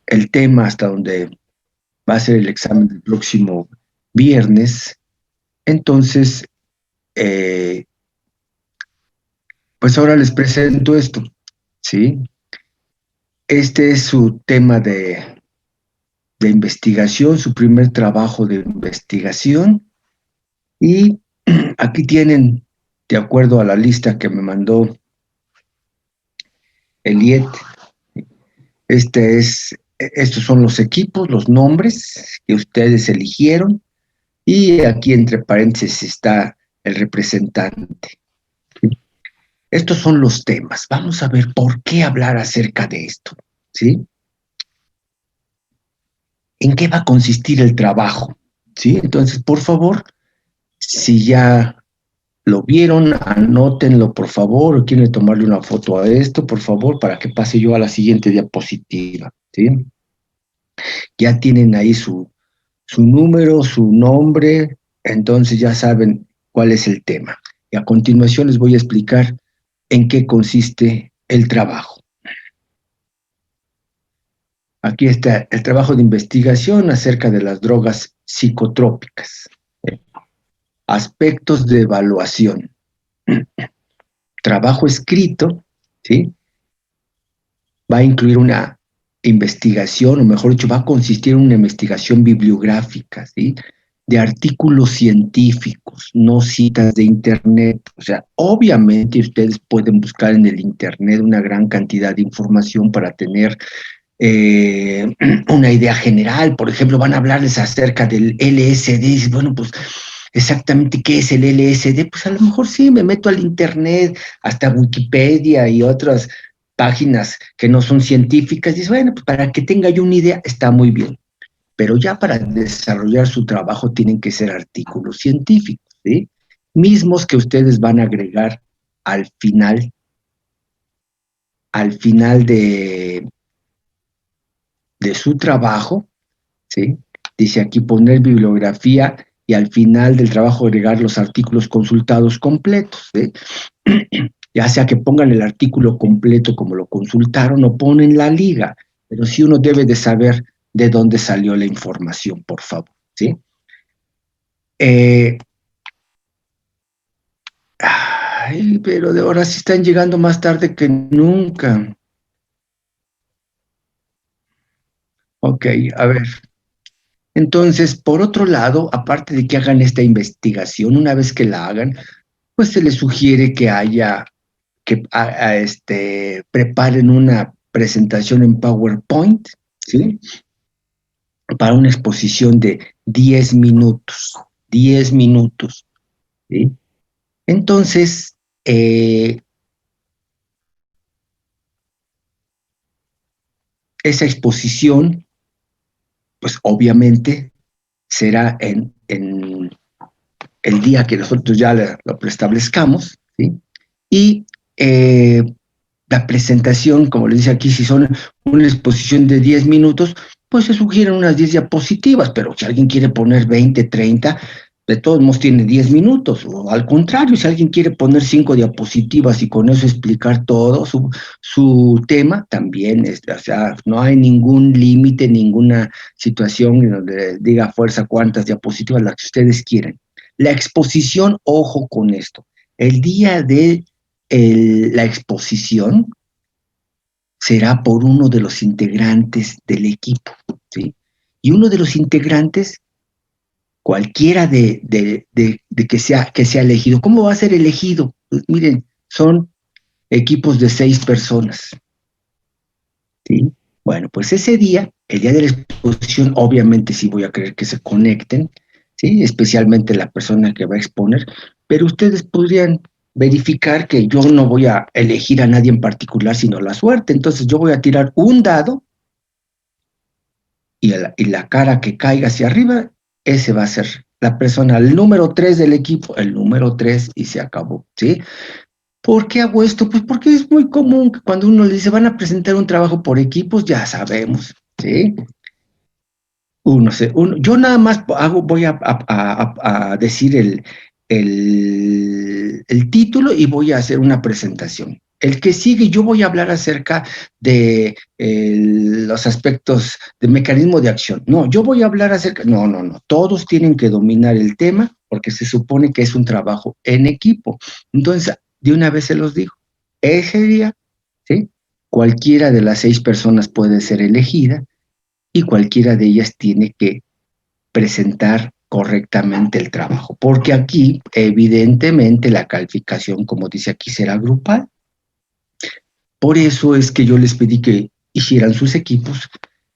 el tema hasta donde va a ser el examen del próximo viernes. Entonces, eh, pues ahora les presento esto, ¿sí? Este es su tema de investigación, su primer trabajo de investigación. Y aquí tienen, de acuerdo a la lista que me mandó Eliet, estos son los equipos, los nombres que ustedes eligieron, y aquí entre paréntesis está el representante. Estos son los temas. Vamos a ver por qué hablar acerca de esto, ¿sí? ¿En qué va a consistir el trabajo? ¿Sí? Entonces, por favor, si ya lo vieron, anótenlo, por favor, o quieren tomarle una foto a esto, por favor, para que pase yo a la siguiente diapositiva, ¿sí? Ya tienen ahí su número, su nombre, entonces ya saben cuál es el tema. Y a continuación les voy a explicar en qué consiste el trabajo. Aquí está el trabajo de investigación acerca de las drogas psicotrópicas. Aspectos de evaluación. Trabajo escrito, ¿sí? Va a incluir una investigación, o mejor dicho, va a consistir en una investigación bibliográfica, ¿sí? De artículos científicos, no citas de Internet. O sea, obviamente ustedes pueden buscar en el Internet una gran cantidad de información para tener una idea general. Por ejemplo, van a hablarles acerca del LSD. Y bueno, pues exactamente qué es el LSD. Pues a lo mejor sí, me meto al Internet, hasta Wikipedia y otras páginas que no son científicas. Dice, bueno, pues para que tenga yo una idea, está muy bien. Pero ya para desarrollar su trabajo tienen que ser artículos científicos, ¿sí? Mismos que ustedes van a agregar al final, al final de su trabajo, ¿sí? Dice aquí poner bibliografía y al final del trabajo agregar los artículos consultados completos, ¿sí? Ya sea que pongan el artículo completo como lo consultaron o ponen la liga, pero sí uno debe de saber de dónde salió la información, por favor, ¿sí? Eh, Ay, pero de ahora sí están llegando más tarde que nunca. Ok, a ver. Entonces, por otro lado, aparte de que hagan esta investigación, una vez que la hagan, pues se les sugiere que preparen una presentación en PowerPoint, ¿sí? Para una exposición de 10 minutos, 10 minutos, ¿sí? Entonces, esa exposición, pues obviamente será en el día que nosotros ya lo preestablezcamos, ¿sí? Y la presentación, como les dice aquí, si son una exposición de 10 minutos, pues se sugieren unas 10 diapositivas, pero si alguien quiere poner 20, 30, de todos modos tiene 10 minutos, o al contrario, si alguien quiere poner 5 diapositivas y con eso explicar todo su tema, también, o sea, no hay ningún límite, ninguna situación en donde diga fuerza cuántas diapositivas, las que ustedes quieren. La exposición, ojo con esto, el día de la exposición será por uno de los integrantes del equipo, ¿sí? Y uno de los integrantes, cualquiera de que sea elegido. ¿Cómo va a ser elegido? Pues miren, son equipos de 6 personas, ¿sí? Bueno, pues ese día, el día de la exposición, obviamente sí voy a querer que se conecten, ¿sí? Especialmente la persona que va a exponer, pero ustedes podrían verificar que yo no voy a elegir a nadie en particular, sino la suerte. Entonces yo voy a tirar un dado y la cara que caiga hacia arriba, ese va a ser la persona, el número 3 del equipo, el número 3 y se acabó, ¿sí? ¿Por qué hago esto? Pues porque es muy común que cuando uno le dice van a presentar un trabajo por equipos, ya sabemos, ¿sí? Yo nada más voy decir el título y voy a hacer una presentación. El que sigue, yo voy a hablar acerca de los aspectos de mecanismo de acción. No, yo voy a hablar acerca, no, no, no, todos tienen que dominar el tema porque se supone que es un trabajo en equipo. Entonces, de una vez se los digo, ese día, ¿sí? Cualquiera de las 6 personas puede ser elegida y cualquiera de ellas tiene que presentar correctamente el trabajo, porque aquí, evidentemente, la calificación, como dice aquí, será grupal. Por eso es que yo les pedí que hicieran sus equipos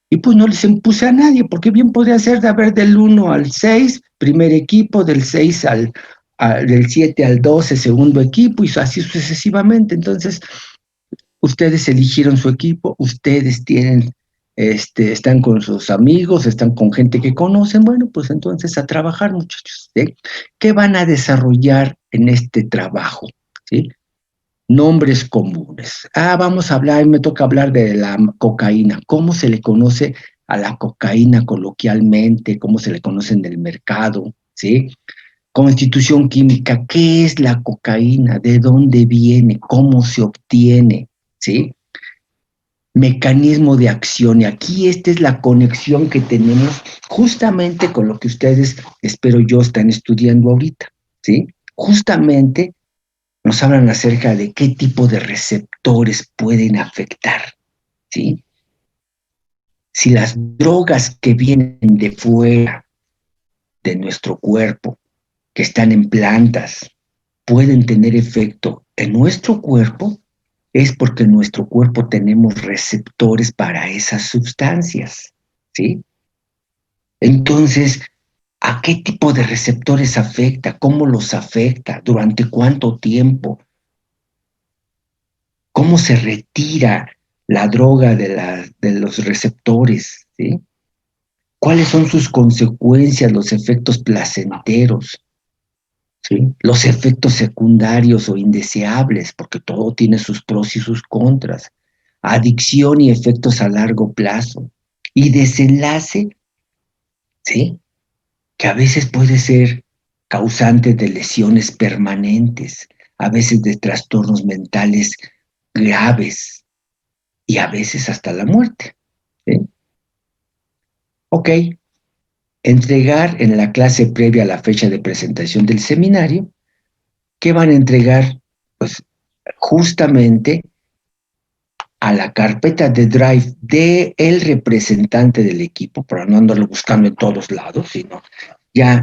y pues no les impuse a nadie, porque bien podría ser de haber del 1 al 6, primer equipo, del 6 del 7 al 12, segundo equipo, y así sucesivamente. Entonces, ustedes eligieron su equipo, ustedes tienen, están con sus amigos, están con gente que conocen, bueno, pues entonces a trabajar, muchachos, ¿sí? ¿Qué van a desarrollar en este trabajo? ¿Sí? Nombres comunes. Vamos a hablar, me toca hablar de la cocaína. ¿Cómo se le conoce a la cocaína coloquialmente? ¿Cómo se le conoce en el mercado? ¿Sí? Constitución química. ¿Qué es la cocaína? ¿De dónde viene? ¿Cómo se obtiene? ¿Sí? Mecanismo de acción. Y aquí esta es la conexión que tenemos justamente con lo que ustedes, espero yo, están estudiando ahorita. ¿Sí? Justamente nos hablan acerca de qué tipo de receptores pueden afectar, ¿sí? Si las drogas que vienen de fuera de nuestro cuerpo, que están en plantas, pueden tener efecto en nuestro cuerpo, es porque en nuestro cuerpo tenemos receptores para esas sustancias, ¿sí? Entonces, ¿a qué tipo de receptores afecta? ¿Cómo los afecta? ¿Durante cuánto tiempo? ¿Cómo se retira la droga de los receptores? ¿Sí? ¿Cuáles son sus consecuencias, los efectos placenteros? ¿Sí? Los efectos secundarios o indeseables, porque todo tiene sus pros y sus contras. Adicción y efectos a largo plazo. Y desenlace, ¿sí? Que a veces puede ser causante de lesiones permanentes, a veces de trastornos mentales graves, y a veces hasta la muerte. ¿Sí? Ok, entregar en la clase previa a la fecha de presentación del seminario, ¿qué van a entregar? Pues justamente a la carpeta de Drive de el representante del equipo, para no andarlo buscando en todos lados, sino ya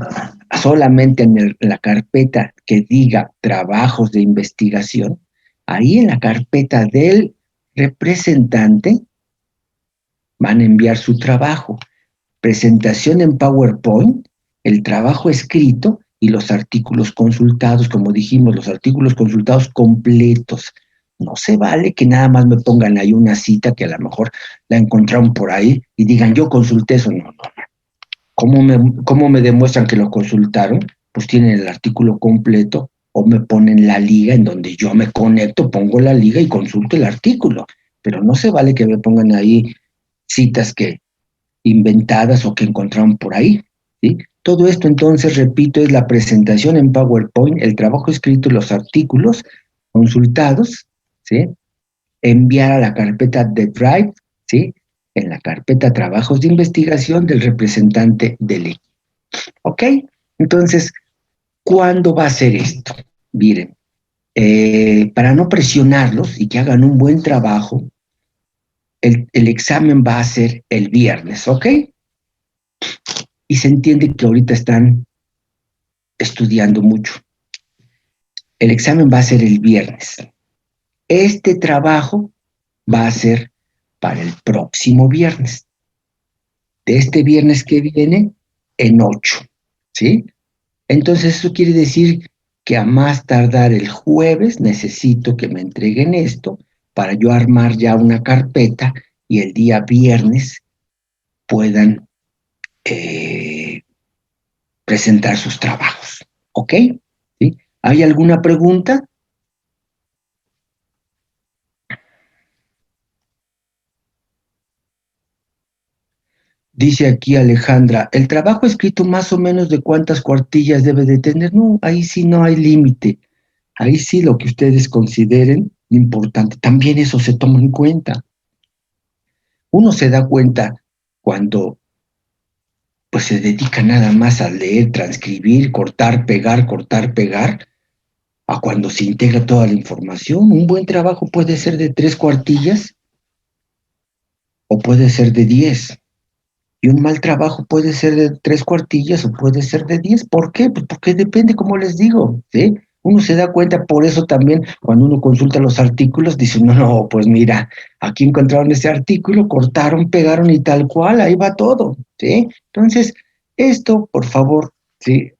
solamente en la carpeta que diga trabajos de investigación, ahí en la carpeta del representante van a enviar su trabajo. Presentación en PowerPoint, el trabajo escrito y los artículos consultados, como dijimos, los artículos consultados completos. No se vale que nada más me pongan ahí una cita que a lo mejor la encontraron por ahí y digan, yo consulté eso. No, no. ¿Cómo me demuestran que lo consultaron? Pues tienen el artículo completo o me ponen la liga en donde yo me conecto, pongo la liga y consulto el artículo. Pero no se vale que me pongan ahí citas que inventadas o que encontraron por ahí, ¿sí? Todo esto entonces, repito, es la presentación en PowerPoint, el trabajo escrito y los artículos consultados, ¿sí? Enviar a la carpeta de Drive, ¿sí? En la carpeta trabajos de investigación del representante del equipo. ¿Ok? Entonces, ¿cuándo va a ser esto? Miren, para no presionarlos y que hagan un buen trabajo, el examen va a ser el viernes, ¿ok? Y se entiende que ahorita están estudiando mucho. El examen va a ser el viernes. Este trabajo va a ser para el próximo viernes. De este viernes que viene, en 8. ¿Sí? Entonces eso quiere decir que a más tardar el jueves necesito que me entreguen esto para yo armar ya una carpeta y el día viernes puedan presentar sus trabajos. ¿Ok? ¿Sí? ¿Hay alguna pregunta? Dice aquí Alejandra, ¿el trabajo escrito más o menos de cuántas cuartillas debe de tener? No, ahí sí no hay límite. Ahí sí lo que ustedes consideren, importante. También eso se toma en cuenta. Uno se da cuenta cuando pues se dedica nada más a leer, transcribir, cortar, pegar, a cuando se integra toda la información. Un buen trabajo puede ser de 3 cuartillas o puede ser de 10. Y un mal trabajo puede ser de 3 cuartillas o puede ser de 10. ¿Por qué? Pues porque depende, como les digo, ¿sí? Uno se da cuenta, por eso también cuando uno consulta los artículos, dice, no, pues mira, aquí encontraron este artículo, cortaron, pegaron y tal cual, ahí va todo, ¿sí? Entonces, esto, por favor, ¿sí?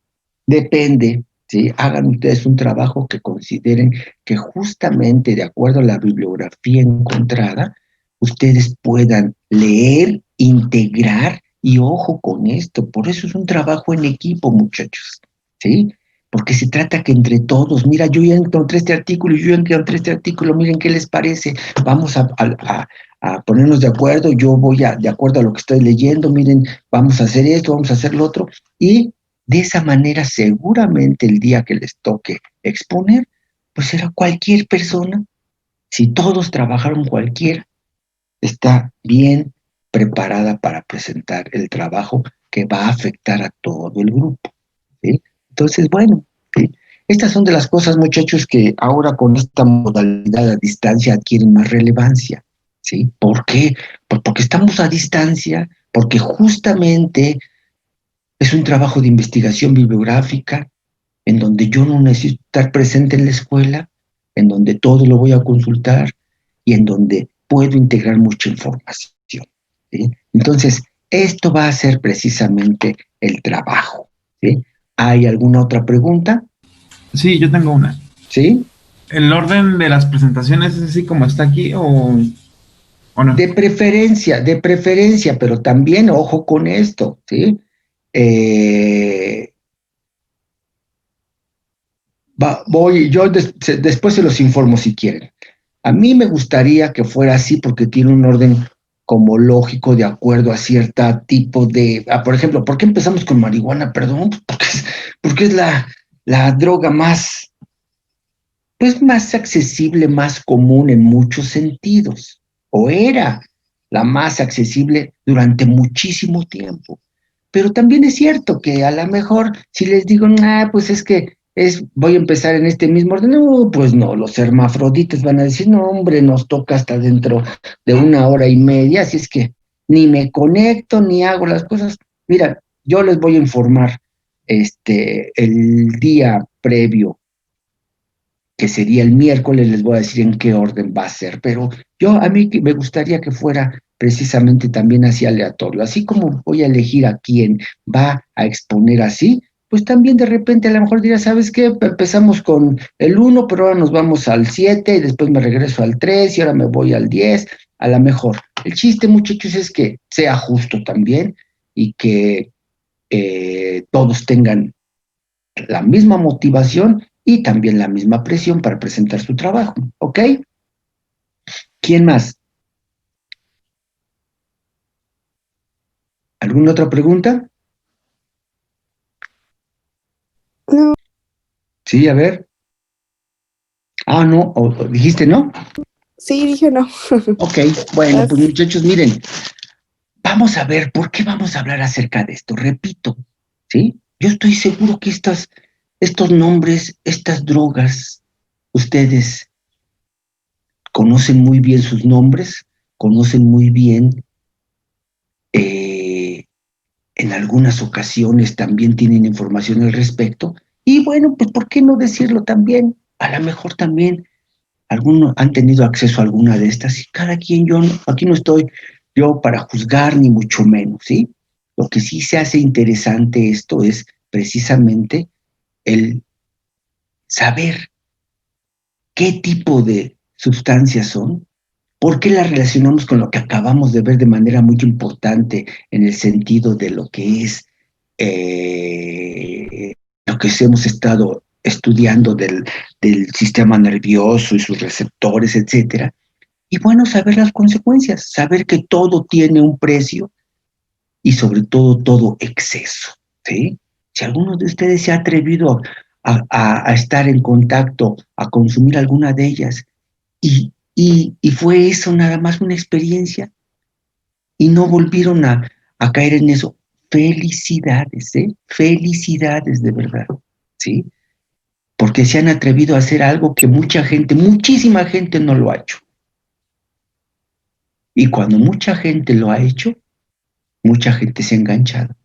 Depende, ¿sí? Hagan ustedes un trabajo que consideren que justamente de acuerdo a la bibliografía encontrada, ustedes puedan leer, integrar y ojo con esto, por eso es un trabajo en equipo, muchachos, ¿sí? Porque se trata que entre todos, mira, yo ya encontré este artículo, yo ya encontré este artículo, miren qué les parece, vamos a ponernos de acuerdo, yo voy de acuerdo a lo que estoy leyendo, miren, vamos a hacer esto, vamos a hacer lo otro, y de esa manera seguramente el día que les toque exponer, pues será cualquier persona, si todos trabajaron cualquiera, está bien preparada para presentar el trabajo que va a afectar a todo el grupo, ¿sí? Entonces, bueno, ¿sí? Estas son de las cosas, muchachos, que ahora con esta modalidad a distancia adquieren más relevancia, ¿sí? ¿Por qué? Pues porque estamos a distancia, porque justamente es un trabajo de investigación bibliográfica en donde yo no necesito estar presente en la escuela, en donde todo lo voy a consultar y en donde puedo integrar mucha información, ¿sí? Entonces, esto va a ser precisamente el trabajo, ¿sí? ¿Hay alguna otra pregunta? Sí, yo tengo una. ¿Sí? ¿El orden de las presentaciones es así como está aquí o no? De preferencia, pero también ojo con esto, ¿sí? Eh, yo después se los informo si quieren. A mí me gustaría que fuera así porque tiene un orden como lógico de acuerdo a cierto tipo de... por ejemplo, ¿por qué empezamos con marihuana? Perdón, pues porque es la droga más, pues más accesible, más común en muchos sentidos, o era la más accesible durante muchísimo tiempo. Pero también es cierto que a lo mejor si les digo, pues es que voy a empezar en este mismo orden, no, pues no, los hermafroditas van a decir, no, hombre, nos toca hasta dentro de 1 hora y media, así es que ni me conecto, ni hago las cosas. Mira, yo les voy a informar el día previo, que sería el miércoles, les voy a decir en qué orden va a ser, pero a mí me gustaría que fuera precisamente también así aleatorio, así como voy a elegir a quién va a exponer así, pues también de repente a lo mejor dirá, ¿sabes qué? Empezamos con el 1, pero ahora nos vamos al 7 y después me regreso al 3 y ahora me voy al 10, a lo mejor. El chiste, muchachos, es que sea justo también y que todos tengan la misma motivación y también la misma presión para presentar su trabajo. ¿Ok? ¿Quién más? ¿Alguna otra pregunta? No, Sí, a ver. No, dijiste no. sí, dije no. Ok, bueno, pues As- muchachos, miren, vamos a ver por qué vamos a hablar acerca de esto. Repito, ¿sí? Yo estoy seguro que estos nombres, estas drogas, ustedes conocen muy bien sus nombres, conocen muy bien eh, en algunas ocasiones también tienen información al respecto. Y bueno, pues ¿por qué no decirlo también? A lo mejor también algunos han tenido acceso a alguna de estas y cada quien, aquí no estoy yo para juzgar ni mucho menos, ¿sí? Lo que sí se hace interesante esto es precisamente el saber qué tipo de sustancias son, por qué las relacionamos con lo que acabamos de ver de manera muy importante en el sentido de lo que es lo que hemos estado estudiando del sistema nervioso y sus receptores, etcétera. Y bueno, saber las consecuencias, saber que todo tiene un precio y sobre todo exceso, ¿sí? Si alguno de ustedes se ha atrevido a estar en contacto, a consumir alguna de ellas, Y fue eso nada más una experiencia y no volvieron a caer en eso. Felicidades, ¿eh? Felicidades de verdad, ¿sí? Porque se han atrevido a hacer algo que mucha gente, muchísima gente no lo ha hecho. Y cuando mucha gente lo ha hecho, mucha gente se ha enganchado.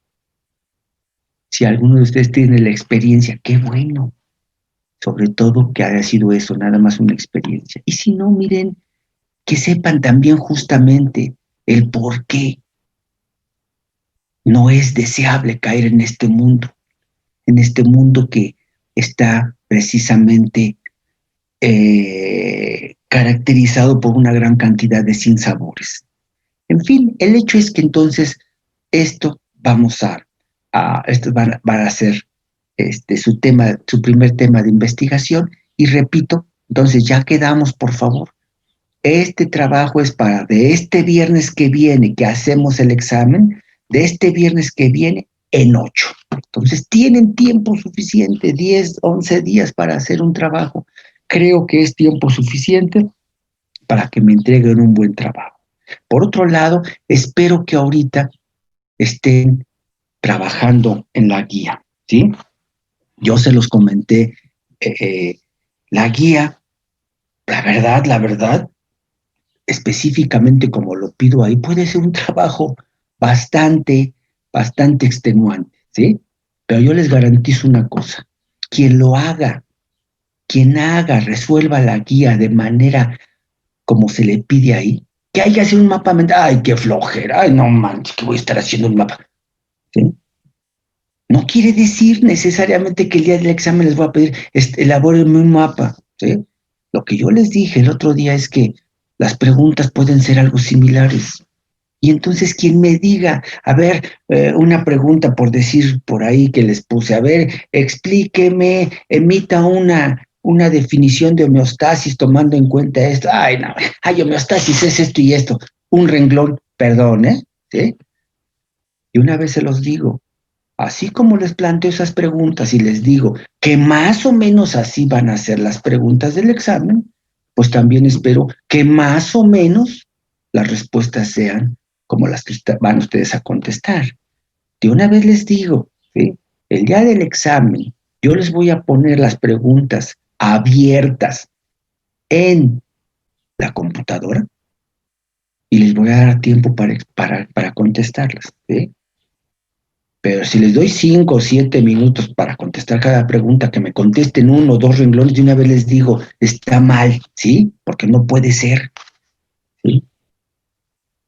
Si alguno de ustedes tiene la experiencia, qué bueno. Sobre todo que haya sido eso, nada más una experiencia. Y si no, miren, que sepan también justamente el por qué no es deseable caer en este mundo que está precisamente caracterizado por una gran cantidad de sinsabores. En fin, el hecho es que entonces esto esto va a ser su primer tema de investigación y repito, entonces ya quedamos, por favor. Este trabajo es para de este viernes que viene que hacemos el examen, de este viernes que viene en 8. Entonces tienen tiempo suficiente, 10, 11 días para hacer un trabajo. Creo que es tiempo suficiente para que me entreguen un buen trabajo. Por otro lado, espero que ahorita estén trabajando en la guía, ¿sí? Yo se los comenté, la guía, la verdad, específicamente como lo pido ahí, puede ser un trabajo bastante, bastante extenuante, ¿sí? Pero yo les garantizo una cosa, quien lo haga, quien haga, resuelva la guía de manera como se le pide ahí, que hay que hacer un mapa mental, ay, qué flojera, ay, no manches, que voy a estar haciendo un mapa, ¿sí? No quiere decir necesariamente que el día del examen les voy a pedir, elabórenme un mapa, ¿sí? Lo que yo les dije el otro día es que las preguntas pueden ser algo similares. Y entonces quien me diga, a ver, una pregunta por decir por ahí que les puse, a ver, explíqueme, emita una definición de homeostasis tomando en cuenta esto. Ay, no, ay, homeostasis es esto y esto. Un renglón, perdón, ¿eh? ¿Sí? Y una vez se los digo, así como les planteo esas preguntas y les digo que más o menos así van a ser las preguntas del examen, pues también espero que más o menos las respuestas sean como las que van ustedes a contestar. De una vez les digo, ¿sí? El día del examen, yo les voy a poner las preguntas abiertas en la computadora y les voy a dar tiempo para contestarlas, ¿sí? Pero si les doy 5 o 7 minutos para contestar cada pregunta, que me contesten uno o dos renglones, de una vez les digo, está mal, ¿sí? Porque no puede ser, ¿sí?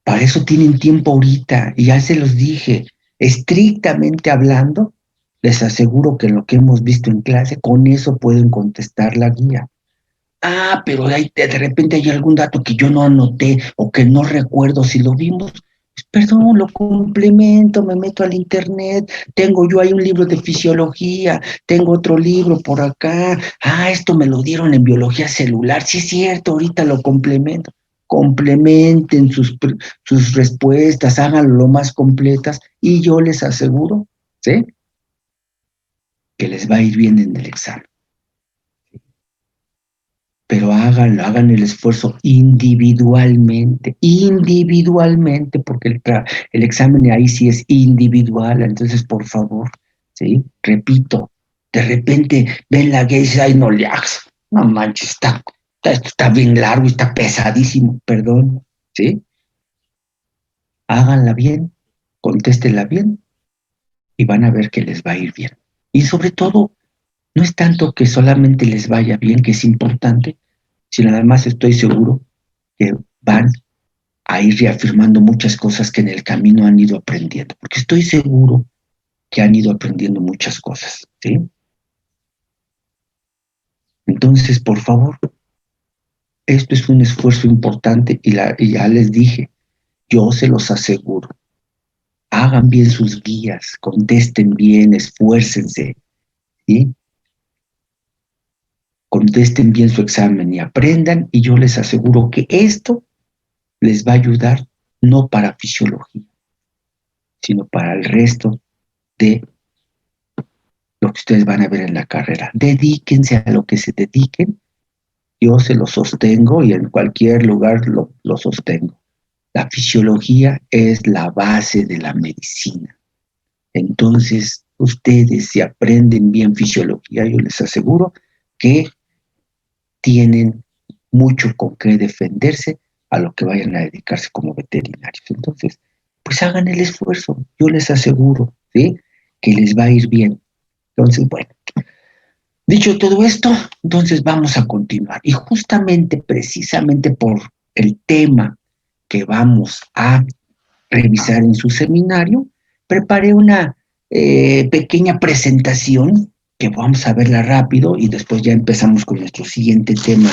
Para eso tienen tiempo ahorita, y ya se los dije, estrictamente hablando, les aseguro que lo que hemos visto en clase, con eso pueden contestar la guía. Ah, pero de repente hay algún dato que yo no anoté o que no recuerdo si lo vimos. Pues, perdón, lo complemento, me meto al internet, tengo yo ahí un libro de fisiología, tengo otro libro por acá. Ah, esto me lo dieron en biología celular. Sí es cierto, ahorita lo complemento. Complementen sus respuestas, háganlo lo más completas y yo les aseguro, ¿sí? Que les va a ir bien en el examen. Pero háganlo, hagan el esfuerzo individualmente, porque el examen ahí sí es individual, entonces por favor, ¿sí? Repito, de repente ven la guía y dicen, ay, no le hagas, no manches, esto está bien largo, está pesadísimo, perdón, ¿sí? Háganla bien, contéstenla bien y van a ver que les va a ir bien. Y sobre todo, no es tanto que solamente les vaya bien, que es importante, sino además estoy seguro que van a ir reafirmando muchas cosas que en el camino han ido aprendiendo, porque estoy seguro que han ido aprendiendo muchas cosas, ¿sí? Entonces, por favor, esto es un esfuerzo importante y ya les dije, yo se los aseguro, hagan bien sus guías, contesten bien, esfuércense, ¿sí? Contesten bien su examen y aprendan, y yo les aseguro que esto les va a ayudar no para fisiología, sino para el resto de lo que ustedes van a ver en la carrera. Dedíquense a lo que se dediquen Yo se lo sostengo y en cualquier lugar lo sostengo. La fisiología es la base de la medicina. Entonces, ustedes si aprenden bien fisiología, yo les aseguro que tienen mucho con qué defenderse a lo que vayan a dedicarse como veterinarios. Entonces, pues hagan el esfuerzo, yo les aseguro, ¿sí? Que les va a ir bien. Entonces, bueno, dicho todo esto, entonces vamos a continuar. Y justamente, precisamente por el tema que vamos a revisar en su seminario, preparé una pequeña presentación que vamos a verla rápido y después ya empezamos con nuestro siguiente tema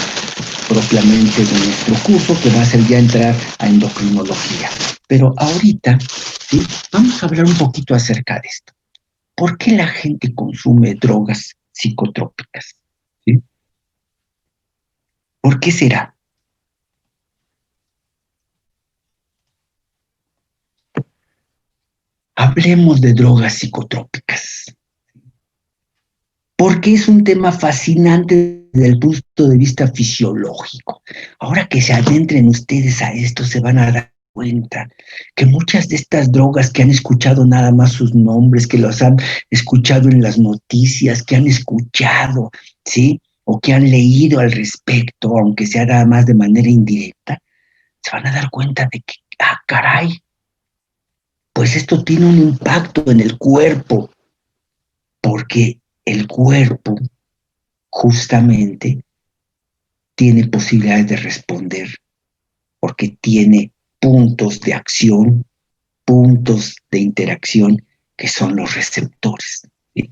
propiamente de nuestro curso, que va a ser ya entrar a endocrinología. Pero ahorita, ¿sí? Vamos a hablar un poquito acerca de esto. ¿Por qué la gente consume drogas psicotrópicas? ¿Sí? ¿Por qué será? Hablemos de drogas psicotrópicas, porque es un tema fascinante desde el punto de vista fisiológico. Ahora que se adentren ustedes a esto, se van a dar cuenta que muchas de estas drogas que han escuchado nada más sus nombres, que los han escuchado en las noticias, que han escuchado, ¿sí? O que han leído al respecto, aunque sea nada más de manera indirecta, se van a dar cuenta de que, caray, pues esto tiene un impacto en el cuerpo, porque el cuerpo justamente tiene posibilidades de responder, porque tiene puntos de acción, puntos de interacción que son los receptores. ¿Sí?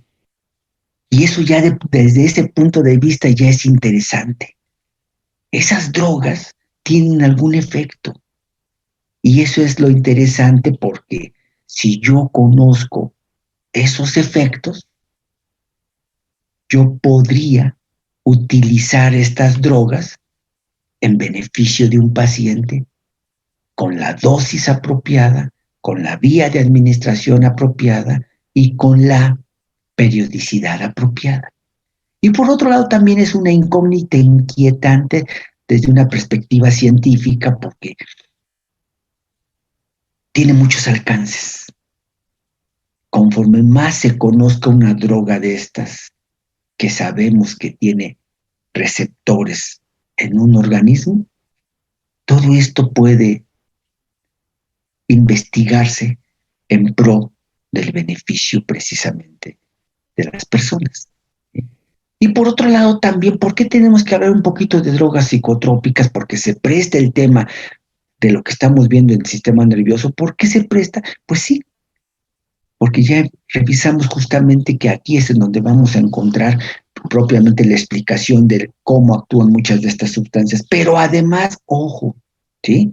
Y eso ya desde ese punto de vista ya es interesante. Esas drogas tienen algún efecto. Y eso es lo interesante porque si yo conozco esos efectos, yo podría utilizar estas drogas en beneficio de un paciente con la dosis apropiada, con la vía de administración apropiada y con la periodicidad apropiada. Y por otro lado también es una incógnita inquietante desde una perspectiva científica porque tiene muchos alcances. Conforme más se conozca una droga de estas, que sabemos que tiene receptores en un organismo, todo esto puede investigarse en pro del beneficio precisamente de las personas. Y por otro lado también, ¿por qué tenemos que hablar un poquito de drogas psicotrópicas? Porque se presta el tema de lo que estamos viendo en el sistema nervioso. ¿Por qué se presta? Pues sí, porque ya revisamos justamente que aquí es en donde vamos a encontrar propiamente la explicación de cómo actúan muchas de estas sustancias. Pero además, ojo, ¿sí?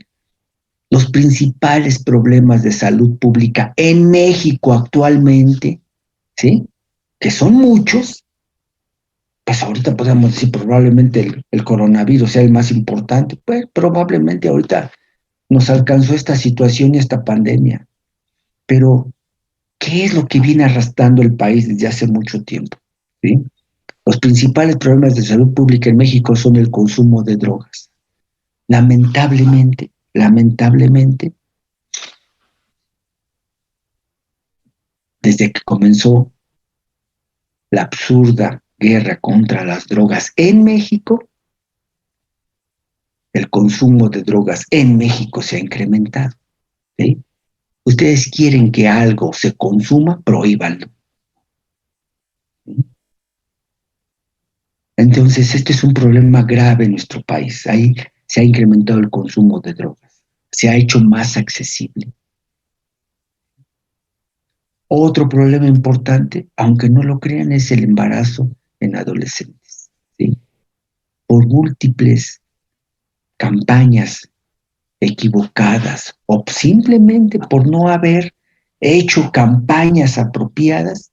Los principales problemas de salud pública en México actualmente, ¿sí? Que son muchos, pues ahorita podemos decir probablemente el coronavirus sea el más importante, pues probablemente ahorita nos alcanzó esta situación y esta pandemia. Pero, ¿qué es lo que viene arrastrando el país desde hace mucho tiempo? ¿Sí? Los principales problemas de salud pública en México son el consumo de drogas. Lamentablemente, desde que comenzó la absurda guerra contra las drogas en México, el consumo de drogas en México se ha incrementado. ¿Sí? Ustedes quieren que algo se consuma, prohíbanlo. ¿Sí? Entonces, este es un problema grave en nuestro país. Ahí se ha incrementado el consumo de drogas, se ha hecho más accesible. Otro problema importante, aunque no lo crean, es el embarazo en adolescentes. ¿Sí? Por múltiples campañas equivocadas o simplemente por no haber hecho campañas apropiadas,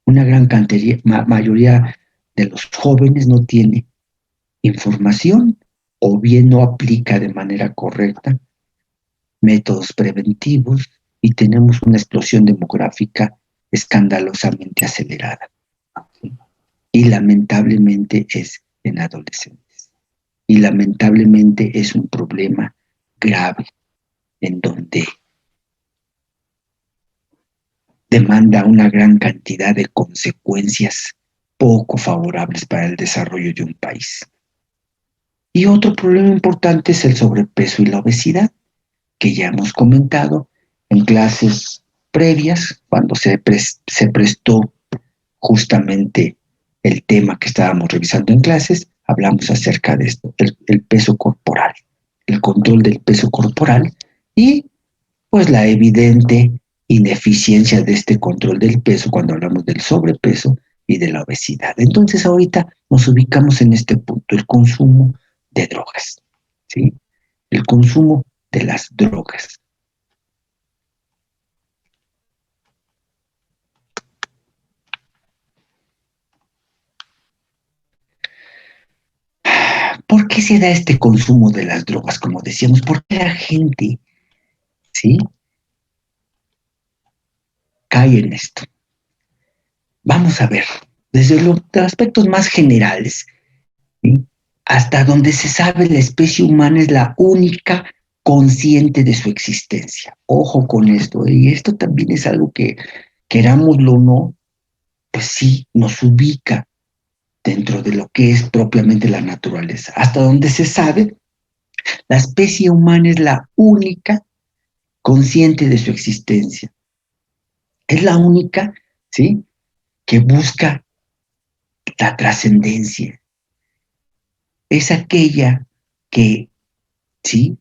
una gran mayoría de los jóvenes no tiene información o bien no aplica de manera correcta métodos preventivos y tenemos una explosión demográfica escandalosamente acelerada. Y lamentablemente es en adolescentes. Y lamentablemente es un problema grave en donde demanda una gran cantidad de consecuencias poco favorables para el desarrollo de un país. Y otro problema importante es el sobrepeso y la obesidad, que ya hemos comentado en clases previas, cuando se prestó justamente el tema que estábamos revisando en clases, hablamos acerca de esto, el peso corporal, el control del peso corporal y pues la evidente ineficiencia de este control del peso cuando hablamos del sobrepeso y de la obesidad. Entonces ahorita nos ubicamos en este punto, el consumo de drogas, ¿sí? El consumo de las drogas. ¿Por qué se da este consumo de las drogas? Como decíamos, ¿por qué la gente, ¿sí?, cae en esto? Vamos a ver, desde los aspectos más generales, ¿sí?, hasta donde se sabe, la especie humana es la única consciente de su existencia. Ojo con esto, y esto también es algo que, querámoslo o no, pues sí, nos ubica dentro de lo que es propiamente la naturaleza. Hasta donde se sabe, la especie humana es la única consciente de su existencia. Es la única, ¿sí?, que busca la trascendencia. Es aquella que, ¿sí?,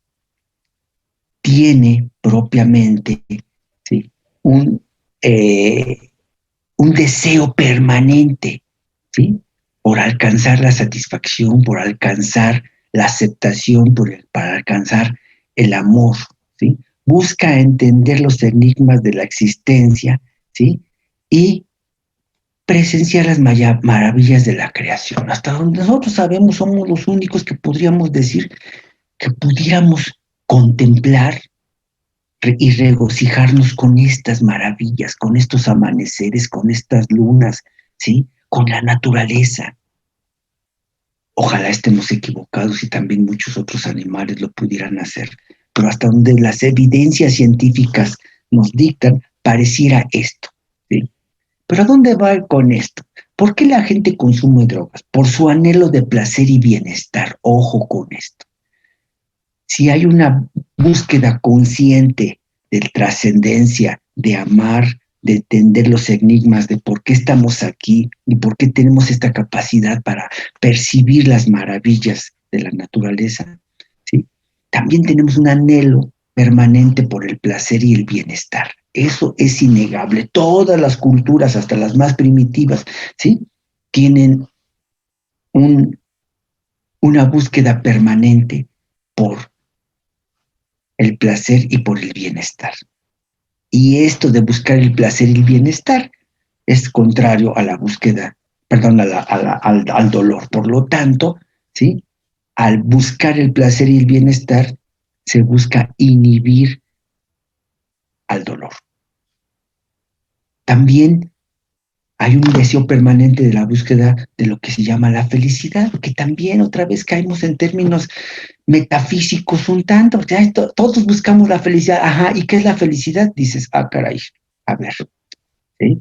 tiene propiamente, ¿sí?, un deseo permanente, ¿sí?, por alcanzar la satisfacción, por alcanzar la aceptación, para alcanzar el amor, ¿sí? Busca entender los enigmas de la existencia, ¿sí?, y presenciar las maravillas de la creación. Hasta donde nosotros sabemos, somos los únicos que podríamos decir que pudiéramos contemplar y regocijarnos con estas maravillas, con estos amaneceres, con estas lunas, ¿sí?, con la naturaleza. Ojalá estemos equivocados y también muchos otros animales lo pudieran hacer, pero hasta donde las evidencias científicas nos dictan, pareciera esto, ¿sí? Pero ¿a dónde va con esto? ¿Por qué la gente consume drogas? Por su anhelo de placer y bienestar. Ojo con esto. Si hay una búsqueda consciente de trascendencia, de amar, de entender los enigmas de por qué estamos aquí y por qué tenemos esta capacidad para percibir las maravillas de la naturaleza, ¿sí?, también tenemos un anhelo permanente por el placer y el bienestar. Eso es innegable. Todas las culturas, hasta las más primitivas, ¿sí?, tienen una búsqueda permanente por el placer y por el bienestar. Y esto de buscar el placer y el bienestar es contrario a la búsqueda, perdón, al dolor. Por lo tanto, ¿sí?, al buscar el placer y el bienestar, se busca inhibir al dolor. También hay un deseo permanente de la búsqueda de lo que se llama la felicidad, que también otra vez caemos en términos metafísicos un tanto, ya todos buscamos la felicidad. Ajá, ¿y qué es la felicidad? Dices, ah, caray, a ver, ¿sí?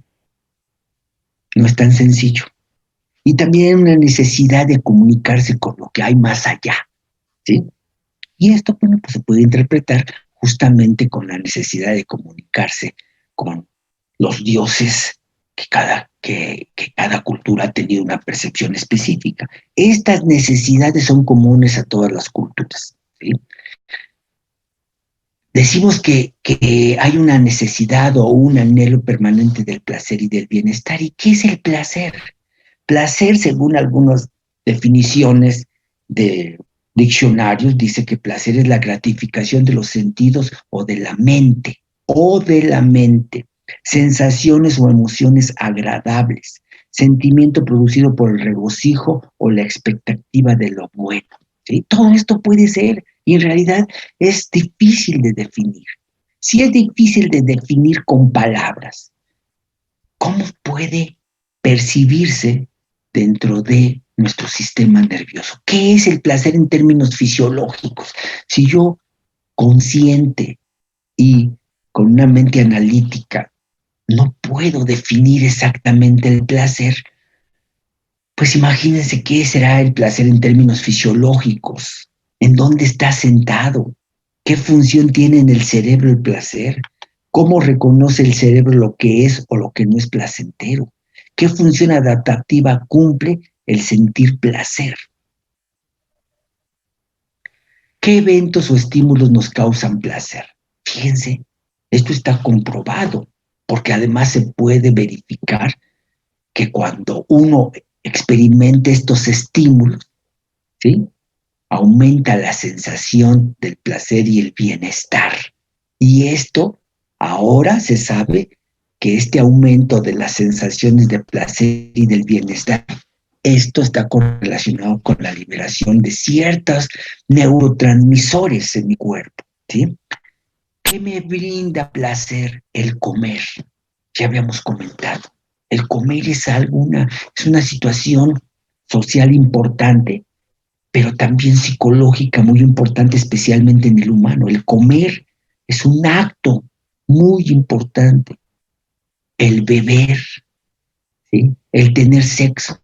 No es tan sencillo. Y también una necesidad de comunicarse con lo que hay más allá, ¿sí? Y esto, bueno, pues se puede interpretar justamente con la necesidad de comunicarse con los dioses que cada cultura ha tenido una percepción específica. Estas necesidades son comunes a todas las culturas, ¿sí? Decimos que hay una necesidad o un anhelo permanente del placer y del bienestar. ¿Y qué es el placer? Placer, según algunas definiciones de diccionarios, dice que placer es la gratificación de los sentidos o de la mente, sensaciones o emociones agradables, sentimiento producido por el regocijo o la expectativa de lo bueno, ¿sí? Todo esto puede ser, y en realidad es difícil de definir. Si es difícil de definir con palabras, ¿cómo puede percibirse dentro de nuestro sistema nervioso. ¿Qué es el placer en términos fisiológicos? Si yo, consciente y con una mente analítica, no puedo definir exactamente el placer, pues imagínense qué será el placer en términos fisiológicos. ¿En dónde está sentado? ¿Qué función tiene en el cerebro el placer? ¿Cómo reconoce el cerebro lo que es o lo que no es placentero? ¿Qué función adaptativa cumple el sentir placer? ¿Qué eventos o estímulos nos causan placer? Fíjense, esto está comprobado, porque además se puede verificar que cuando uno experimenta estos estímulos, ¿sí?, aumenta la sensación del placer y el bienestar. Y esto ahora se sabe que este aumento de las sensaciones de placer y del bienestar, esto está correlacionado con la liberación de ciertos neurotransmisores en mi cuerpo, ¿sí? ¿Qué me brinda placer? El comer. Ya habíamos comentado. El comer es es una situación social importante, pero también psicológica muy importante, especialmente en el humano. El comer es un acto muy importante. El beber, ¿sí?, el tener sexo,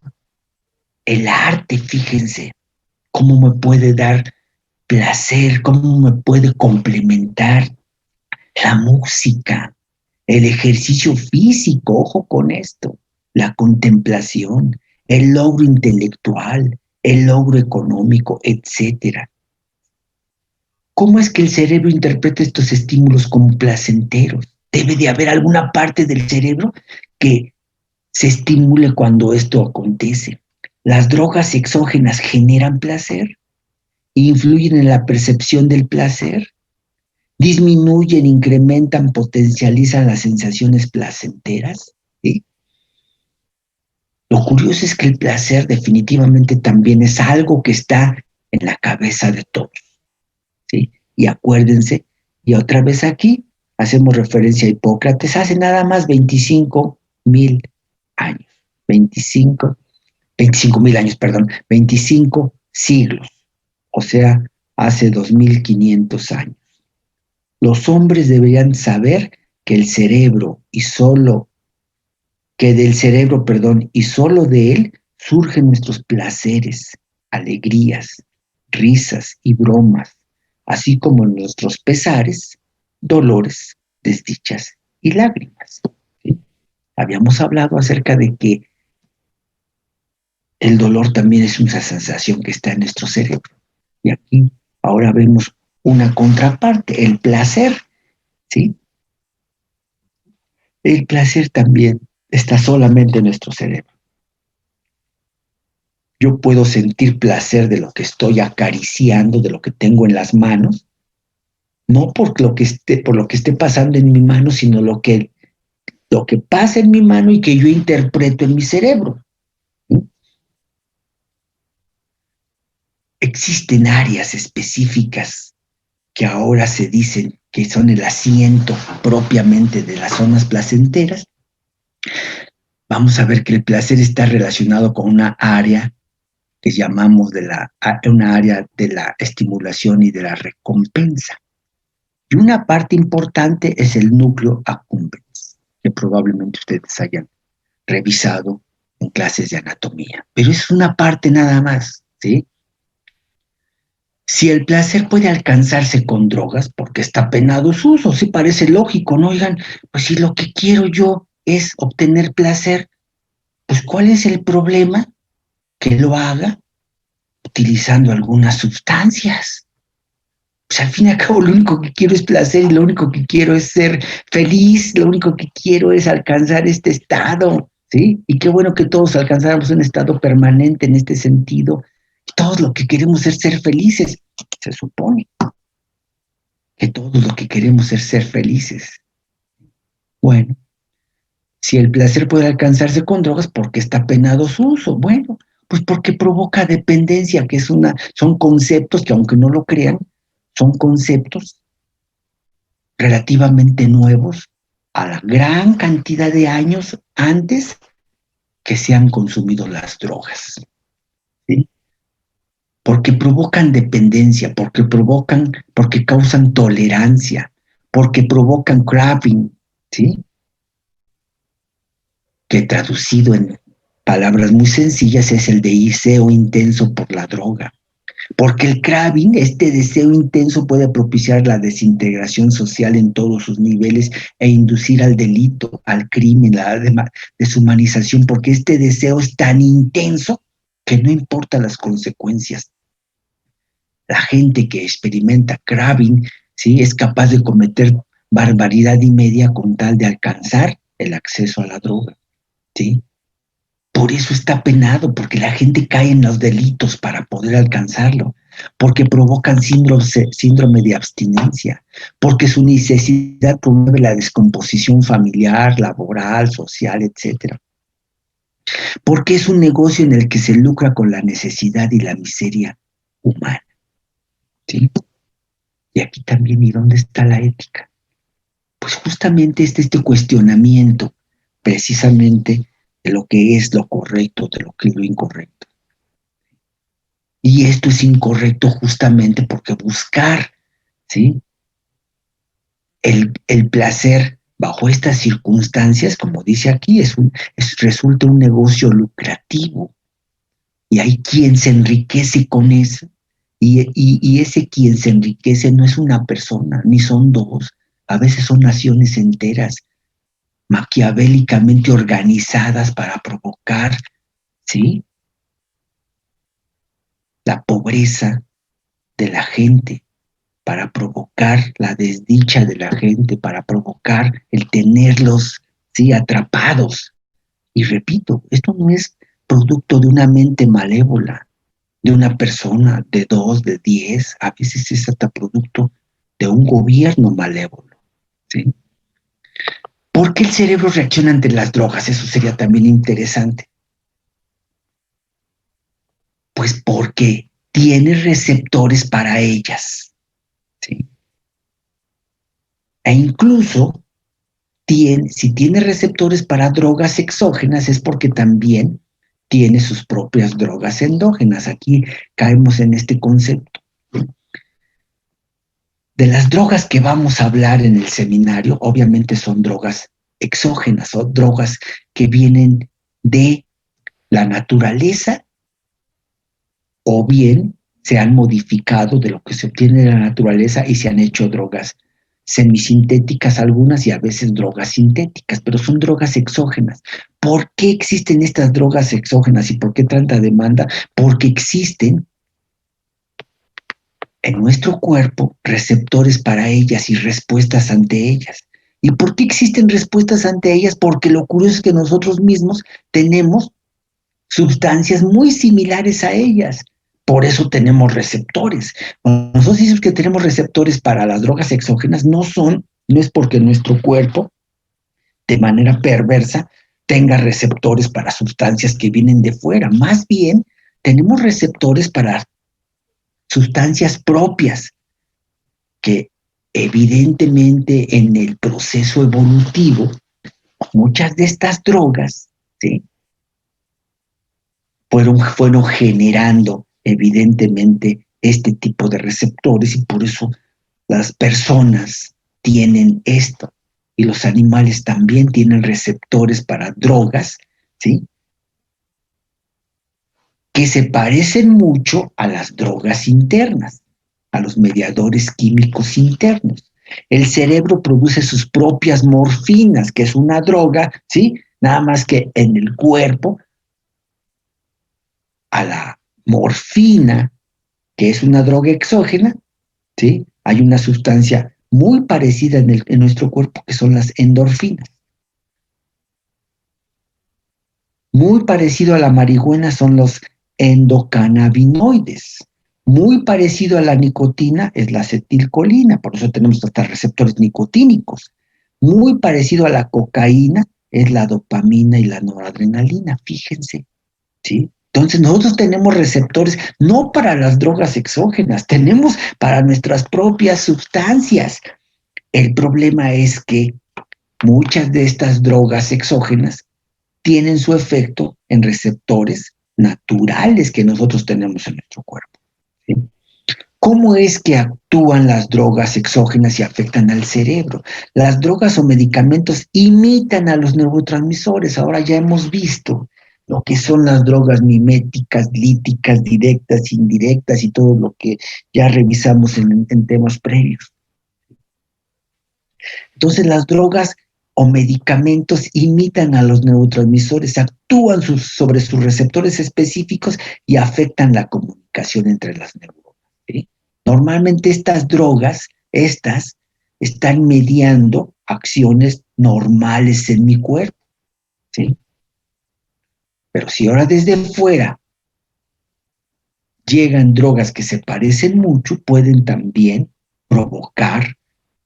el arte, fíjense, cómo me puede dar placer, cómo me puede complementar la música, el ejercicio físico, ojo con esto, la contemplación, el logro intelectual, el logro económico, etcétera. ¿Cómo es que el cerebro interpreta estos estímulos como placenteros? Debe de haber alguna parte del cerebro que se estimule cuando esto acontece. Las drogas exógenas generan placer, influyen en la percepción del placer, disminuyen, incrementan, potencializan las sensaciones placenteras, ¿sí? Lo curioso es que el placer definitivamente también es algo que está en la cabeza de todos, ¿sí? Y acuérdense, y otra vez aquí hacemos referencia a Hipócrates, hace nada más 25,000 años, 25,000 años, perdón, 25 siglos, o sea, hace 2500 años. Los hombres deberían saber que el cerebro que del cerebro, perdón, y solo de él surgen nuestros placeres, alegrías, risas y bromas, así como nuestros pesares, dolores, desdichas y lágrimas. ¿Sí? Habíamos hablado acerca de que el dolor también es una sensación que está en nuestro cerebro. Y aquí ahora vemos una contraparte, el placer, ¿sí? El placer también está solamente en nuestro cerebro. Yo puedo sentir placer de lo que estoy acariciando, de lo que tengo en las manos, no por lo que esté pasando en mi mano, sino lo que pasa en mi mano y que yo interpreto en mi cerebro. ¿Sí? Existen áreas específicas que ahora se dicen que son el asiento propiamente de las zonas placenteras. Vamos a ver que el placer está relacionado con una área que llamamos una área de la estimulación y de la recompensa. Y una parte importante es el núcleo accumbens, que probablemente ustedes hayan revisado en clases de anatomía. Pero es una parte nada más, ¿sí? Si el placer puede alcanzarse con drogas, porque está penado su uso, sí parece lógico, ¿no? Oigan, pues si lo que quiero yo es obtener placer, pues ¿cuál es el problema? Que lo haga utilizando algunas sustancias. Pues al fin y al cabo lo único que quiero es placer y lo único que quiero es ser feliz, lo único que quiero es alcanzar este estado, ¿sí? Y qué bueno que todos alcanzáramos un estado permanente en este sentido. Todos lo que queremos es ser felices, se supone que todos lo que queremos es ser felices. Bueno, si el placer puede alcanzarse con drogas, ¿por qué está penado su uso? Bueno, pues porque provoca dependencia, que son conceptos que aunque no lo crean, son conceptos relativamente nuevos a la gran cantidad de años antes que se han consumido las drogas. porque provocan dependencia, porque causan tolerancia, porque provocan craving, ¿sí? Que traducido en palabras muy sencillas es el deseo intenso por la droga. Porque el craving, este deseo intenso, puede propiciar la desintegración social en todos sus niveles e inducir al delito, al crimen, la deshumanización, porque este deseo es tan intenso que no importa las consecuencias. La gente que experimenta craving, ¿sí?, es capaz de cometer barbaridad y media con tal de alcanzar el acceso a la droga, ¿sí? Por eso está penado, porque la gente cae en los delitos para poder alcanzarlo, porque provocan síndrome de abstinencia, porque su necesidad promueve la descomposición familiar, laboral, social, etc. Porque es un negocio en el que se lucra con la necesidad y la miseria humana, ¿sí? Y aquí también, ¿y dónde está la ética? Pues justamente este cuestionamiento, precisamente, de lo que es lo correcto, de lo que es lo incorrecto. Y esto es incorrecto justamente porque buscar, ¿sí?, el placer bajo estas circunstancias, como dice aquí, resulta un negocio lucrativo. Y hay quien se enriquece con eso. Y ese quien se enriquece no es una persona, ni son dos. A veces son naciones enteras, maquiavélicamente organizadas para provocar, ¿sí?, la pobreza de la gente, para provocar la desdicha de la gente, para provocar el tenerlos, ¿sí?, atrapados. Y repito, esto no es producto de una mente malévola, de una persona, de dos, de 10, a veces es hasta producto de un gobierno malévolo, ¿sí? ¿Por qué el cerebro reacciona ante las drogas? Eso sería también interesante. Pues porque tiene receptores para ellas, ¿sí? E incluso, si tiene receptores para drogas exógenas, es porque también tiene sus propias drogas endógenas. Aquí caemos en este concepto. De las drogas que vamos a hablar en el seminario, obviamente son drogas exógenas, son drogas que vienen de la naturaleza o bien se han modificado de lo que se obtiene de la naturaleza y se han hecho drogas semisintéticas algunas y a veces drogas sintéticas, pero son drogas exógenas. ¿Por qué existen estas drogas exógenas y por qué tanta demanda? Porque existen en nuestro cuerpo receptores para ellas y respuestas ante ellas. ¿Y por qué existen respuestas ante ellas? Porque lo curioso es que nosotros mismos tenemos sustancias muy similares a ellas. Por eso tenemos receptores. Cuando nosotros decimos que tenemos receptores para las drogas exógenas, no es porque nuestro cuerpo, de manera perversa, tenga receptores para sustancias que vienen de fuera. Más bien, tenemos receptores para sustancias propias que evidentemente en el proceso evolutivo, muchas de estas drogas, ¿sí?, fueron generando evidentemente este tipo de receptores y por eso las personas tienen esto y los animales también tienen receptores para drogas, ¿sí?, que se parecen mucho a las drogas internas, a los mediadores químicos internos. El cerebro produce sus propias morfinas, que es una droga, ¿sí?, nada más que en el cuerpo, a la morfina, que es una droga exógena, ¿sí?, hay una sustancia muy parecida en nuestro cuerpo, que son las endorfinas. Muy parecido a la marihuana son los endocannabinoides. Muy parecido a la nicotina es la acetilcolina, por eso tenemos hasta receptores nicotínicos. Muy parecido a la cocaína es la dopamina y la noradrenalina, fíjense, ¿sí? Entonces nosotros tenemos receptores no para las drogas exógenas, tenemos para nuestras propias sustancias. El problema es que muchas de estas drogas exógenas tienen su efecto en receptores naturales que nosotros tenemos en nuestro cuerpo. ¿Cómo es que actúan las drogas exógenas y afectan al cerebro? Las drogas o medicamentos imitan a los neurotransmisores. Ahora ya hemos visto lo que son las drogas miméticas, líticas, directas, indirectas y todo lo que ya revisamos en temas previos. Entonces las drogas o medicamentos imitan a los neurotransmisores, actúan sobre sus receptores específicos y afectan la comunicación entre las neuronas, ¿sí? Normalmente estas drogas, están mediando acciones normales en mi cuerpo, ¿sí? Pero si ahora desde fuera llegan drogas que se parecen mucho, pueden también provocar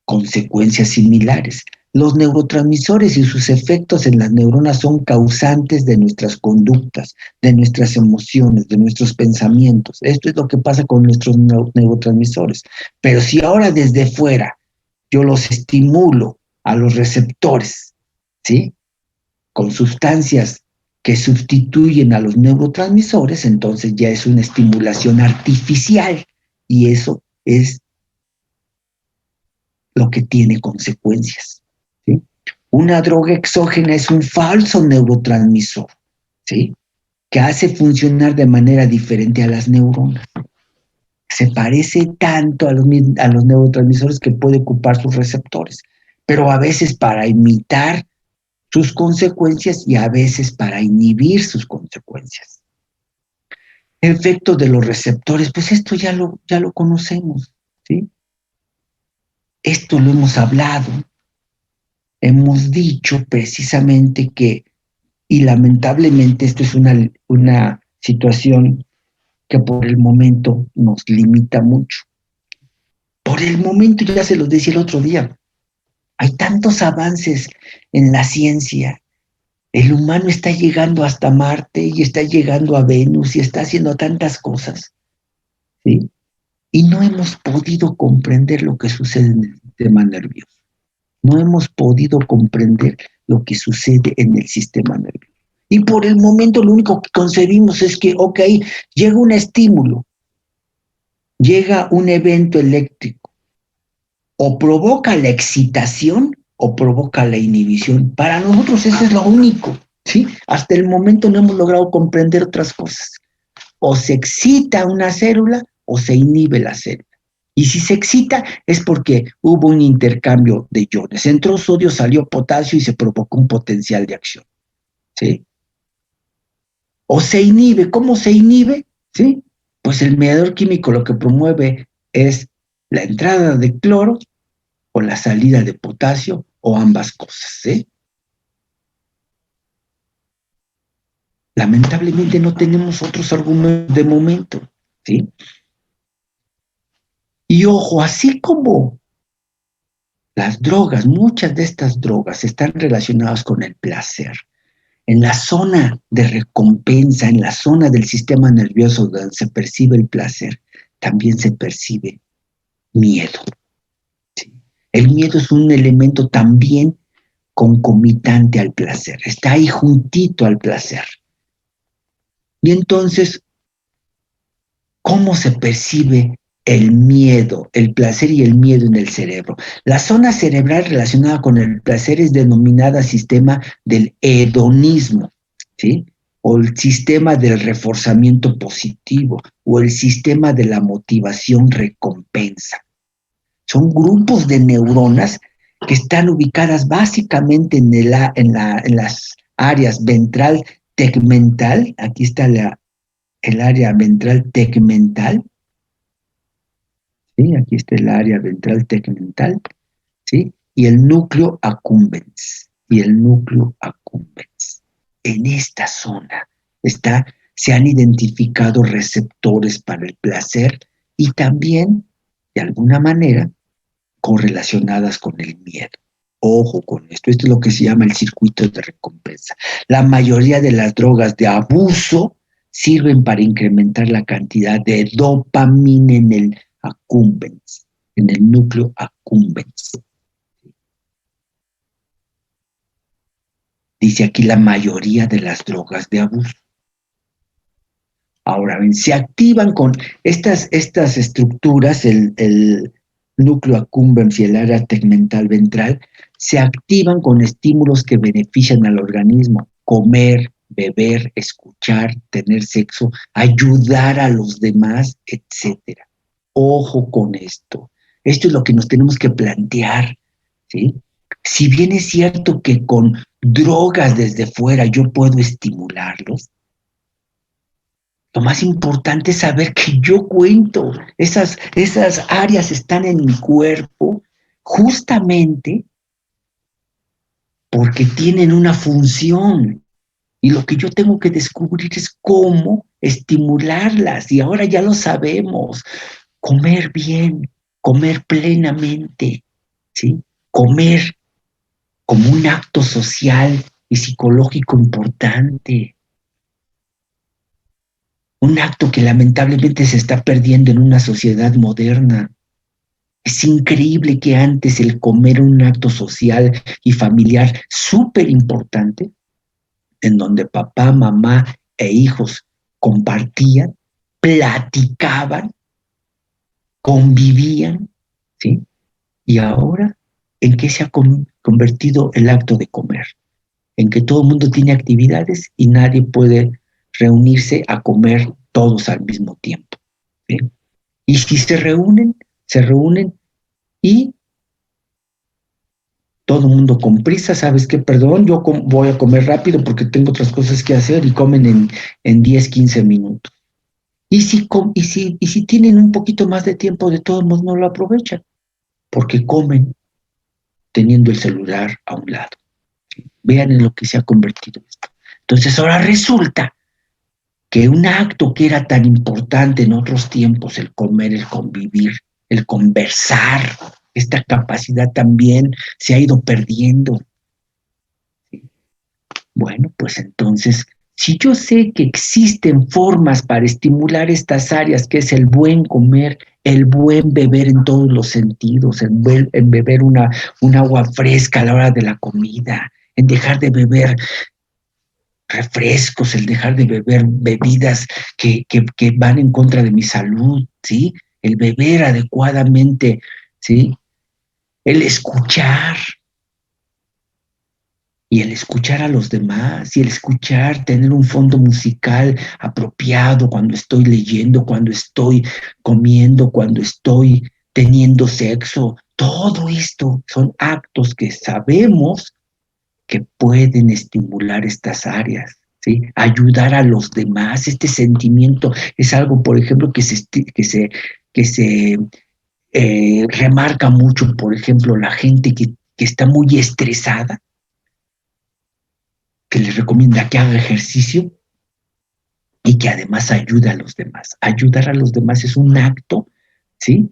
consecuencias similares. Los neurotransmisores y sus efectos en las neuronas son causantes de nuestras conductas, de nuestras emociones, de nuestros pensamientos. Esto es lo que pasa con nuestros neurotransmisores. Pero si ahora desde fuera yo los estimulo a los receptores, ¿sí? Con sustancias que sustituyen a los neurotransmisores, entonces ya es una estimulación artificial y eso es lo que tiene consecuencias, ¿sí? Una droga exógena es un falso neurotransmisor, ¿sí? Que hace funcionar de manera diferente a las neuronas. Se parece tanto a los neurotransmisores que puede ocupar sus receptores, pero a veces para imitar sus consecuencias y a veces para inhibir sus consecuencias. Efecto de los receptores, pues esto ya lo conocemos, ¿sí? Esto lo hemos hablado, hemos dicho precisamente que, y lamentablemente esto es una situación que por el momento nos limita mucho. Por el momento, ya se los decía el otro día, hay tantos avances en la ciencia. El humano está llegando hasta Marte y está llegando a Venus y está haciendo tantas cosas, ¿sí? Y no hemos podido comprender lo que sucede en el sistema nervioso. No hemos podido comprender lo que sucede en el sistema nervioso. Y por el momento lo único que concebimos es que, ok, llega un estímulo, llega un evento eléctrico, o provoca la excitación o provoca la inhibición. Para nosotros eso es lo único, ¿sí? Hasta el momento no hemos logrado comprender otras cosas. O se excita una célula o se inhibe la célula. Y si se excita es porque hubo un intercambio de iones. Entró sodio, salió potasio y se provocó un potencial de acción, ¿sí? O se inhibe. ¿Cómo se inhibe? ¿Sí? Pues el mediador químico lo que promueve es la entrada de cloro o la salida de potasio o ambas cosas, ¿sí? Lamentablemente no tenemos otros argumentos de momento, ¿sí? Y ojo, así como las drogas, muchas de estas drogas están relacionadas con el placer. En la zona de recompensa, en la zona del sistema nervioso donde se percibe el placer, también se percibe miedo, ¿sí? El miedo es un elemento también concomitante al placer, está ahí juntito al placer. Y entonces, ¿cómo se percibe el miedo, el placer y el miedo en el cerebro? La zona cerebral relacionada con el placer es denominada sistema del hedonismo, ¿sí? O el sistema del reforzamiento positivo, o el sistema de la motivación recompensa. Son grupos de neuronas que están ubicadas básicamente en las áreas ventral tegmental. Aquí está el área ventral tegmental, ¿sí? Aquí está el área ventral tegmental, ¿sí? Y el núcleo accumbens, En esta zona se han identificado receptores para el placer y también, de alguna manera, correlacionadas con el miedo. Ojo con esto es lo que se llama el circuito de recompensa. La mayoría de las drogas de abuso sirven para incrementar la cantidad de dopamina en el accumbens, en el núcleo accumbens. Dice aquí la mayoría de las drogas de abuso. Ahora bien, se activan con estas estructuras, el núcleo accumbens y el área tegmental ventral, se activan con estímulos que benefician al organismo: comer, beber, escuchar, tener sexo, ayudar a los demás, etcétera. Ojo con esto. Esto es lo que nos tenemos que plantear, ¿sí? Si bien es cierto que con drogas desde fuera yo puedo estimularlos, lo más importante es saber que yo cuento. Esas áreas están en mi cuerpo justamente porque tienen una función. Y lo que yo tengo que descubrir es cómo estimularlas. Y ahora ya lo sabemos. Comer bien, comer plenamente, ¿sí? Comer como un acto social y psicológico importante. Un acto que lamentablemente se está perdiendo en una sociedad moderna. Es increíble que antes el comer era un acto social y familiar súper importante, en donde papá, mamá e hijos compartían, platicaban, convivían, ¿sí? Y ahora, ¿en qué se ha convertido el acto de comer? En que todo el mundo tiene actividades y nadie puede reunirse a comer todos al mismo tiempo, ¿sí? Y si se reúnen y todo el mundo con prisa. ¿Sabes qué? Perdón, yo voy a comer rápido porque tengo otras cosas que hacer, y comen en 10, 15 minutos. Y si tienen un poquito más de tiempo, de todos modos no lo aprovechan, porque comen teniendo el celular a un lado. Vean en lo que se ha convertido esto. Entonces ahora resulta que un acto que era tan importante en otros tiempos, el comer, el convivir, el conversar, esta capacidad también se ha ido perdiendo. Bueno, pues entonces, si yo sé que existen formas para estimular estas áreas, que es el buen comer, el buen beber en todos los sentidos, en beber un agua fresca a la hora de la comida, en dejar de beber refrescos, el dejar de beber bebidas que van en contra de mi salud, ¿sí? El beber adecuadamente, ¿sí? El escuchar, y el escuchar a los demás, y el escuchar, tener un fondo musical apropiado cuando estoy leyendo, cuando estoy comiendo, cuando estoy teniendo sexo. Todo esto son actos que sabemos que pueden estimular estas áreas, ¿sí? Ayudar a los demás. Este sentimiento es algo, por ejemplo, que se remarca mucho. Por ejemplo, la gente que está muy estresada, que les recomienda que haga ejercicio y que además ayude a los demás. Ayudar a los demás es un acto, ¿sí?,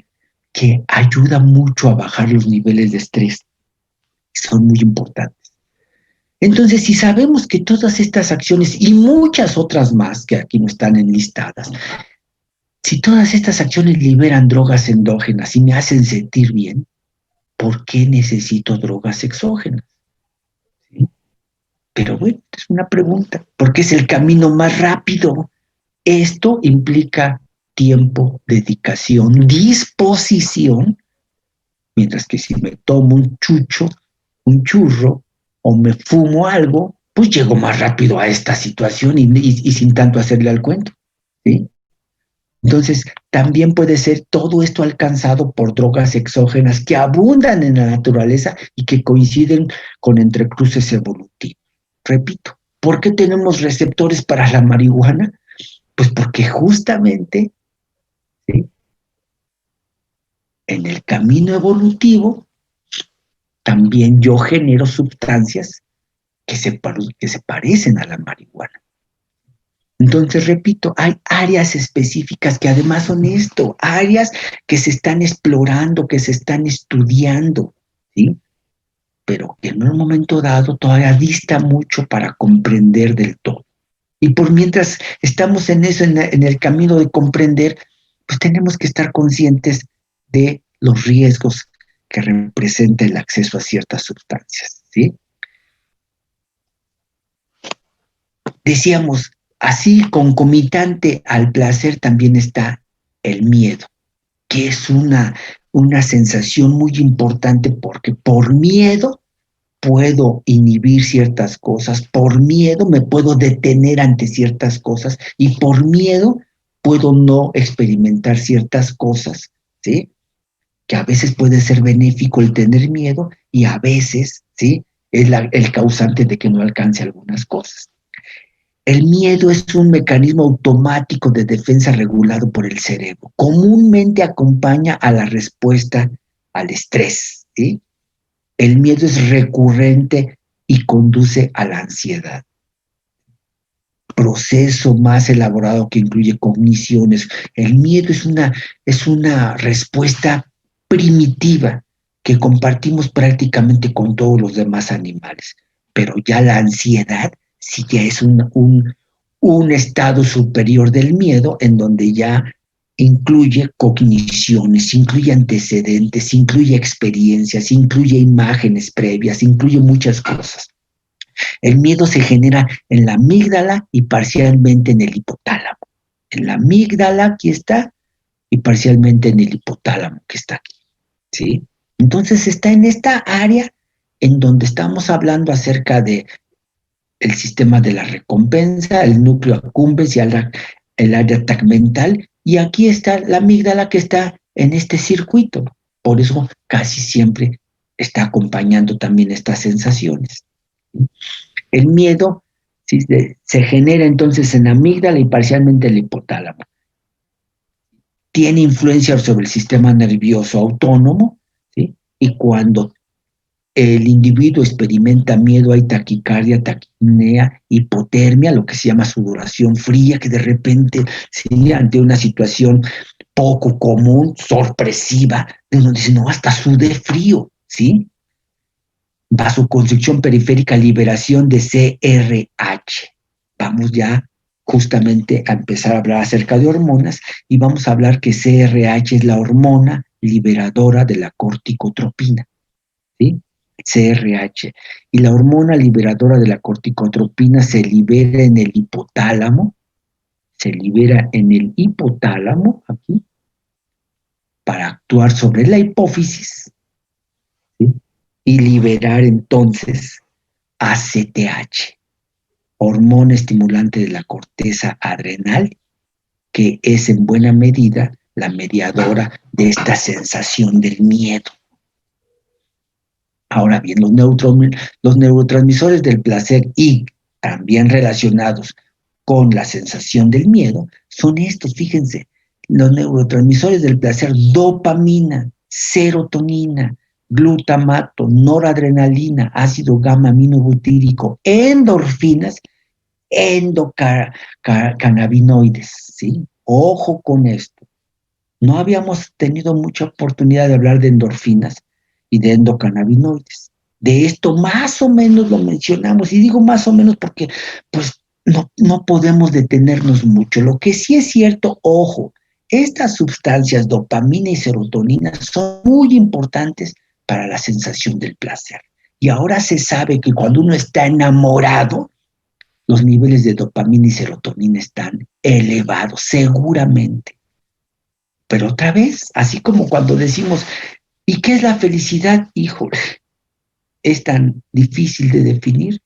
que ayuda mucho a bajar los niveles de estrés. Son muy importantes. Entonces, si sabemos que todas estas acciones y muchas otras más que aquí no están enlistadas, si todas estas acciones liberan drogas endógenas y me hacen sentir bien, ¿por qué necesito drogas exógenas? ¿Sí? Pero bueno, es una pregunta, porque es el camino más rápido. Esto implica tiempo, dedicación, disposición, mientras que si me tomo un churro, o me fumo algo, pues llego más rápido a esta situación y sin tanto hacerle al cuento, ¿sí? Entonces, también puede ser todo esto alcanzado por drogas exógenas que abundan en la naturaleza y que coinciden con entrecruces evolutivos. Repito, ¿por qué tenemos receptores para la marihuana? Pues porque justamente, ¿sí?, en el camino evolutivo también yo genero sustancias que se parecen a la marihuana. Entonces, repito, hay áreas específicas que además son esto, áreas que se están explorando, que se están estudiando, ¿sí? Pero que en un momento dado todavía dista mucho para comprender del todo. Y por mientras estamos en eso, en el camino de comprender, pues tenemos que estar conscientes de los riesgos que representa el acceso a ciertas sustancias, ¿sí? Decíamos, Así, concomitante al placer también está el miedo, que es una sensación muy importante porque por miedo puedo inhibir ciertas cosas, por miedo me puedo detener ante ciertas cosas y por miedo puedo no experimentar ciertas cosas, ¿sí? Que a veces puede ser benéfico el tener miedo y a veces, ¿sí? Es el causante de que no alcance algunas cosas. El miedo es un mecanismo automático de defensa regulado por el cerebro. Comúnmente acompaña a la respuesta al estrés, ¿sí? El miedo es recurrente y conduce a la ansiedad. Proceso más elaborado que incluye cogniciones. El miedo es una respuesta primitiva que compartimos prácticamente con todos los demás animales. Pero ya la ansiedad sí ya es un estado superior del miedo en donde ya incluye cogniciones, incluye antecedentes, incluye experiencias, incluye imágenes previas, incluye muchas cosas. El miedo se genera en la amígdala y parcialmente en el hipotálamo. En la amígdala aquí está y parcialmente en el hipotálamo que está aquí, ¿sí? Entonces está en esta área en donde estamos hablando acerca de el sistema de la recompensa, el núcleo accumbens y el área tegmental, y aquí está la amígdala que está en este circuito. Por eso casi siempre está acompañando también estas sensaciones. El miedo ¿sí? se genera entonces en la amígdala y parcialmente en el hipotálamo. Tiene influencia sobre el sistema nervioso autónomo, ¿sí? Y cuando el individuo experimenta miedo, hay taquicardia, taquipnea, hipotermia, lo que se llama sudoración fría, que de repente, ¿sí? Ante una situación poco común, sorpresiva, uno dice, no, hasta sudé frío, ¿sí? Vasoconstricción periférica, liberación de CRH. Vamos ya justamente a empezar a hablar acerca de hormonas y vamos a hablar que CRH es la hormona liberadora de la corticotropina, ¿sí? CRH. Y la hormona liberadora de la corticotropina se libera en el hipotálamo, aquí, para actuar sobre la hipófisis, ¿sí? Y liberar entonces ACTH, hormona estimulante de la corteza adrenal, que es en buena medida la mediadora de esta sensación del miedo. Ahora bien, los neurotransmisores del placer y también relacionados con la sensación del miedo son estos, fíjense, los neurotransmisores del placer: dopamina, serotonina, glutamato, noradrenalina, ácido gamma aminobutírico, endorfinas, endocannabinoides, ¿sí? Ojo con esto. No habíamos tenido mucha oportunidad de hablar de endorfinas y de endocannabinoides. De esto más o menos lo mencionamos, y digo más o menos porque pues no podemos detenernos mucho. Lo que sí es cierto, ojo, estas sustancias, dopamina y serotonina, son muy importantes para la sensación del placer. Y ahora se sabe que cuando uno está enamorado, los niveles de dopamina y serotonina están elevados, seguramente. Pero otra vez, así como cuando decimos, ¿y qué es la felicidad? Híjole, es tan difícil de definir.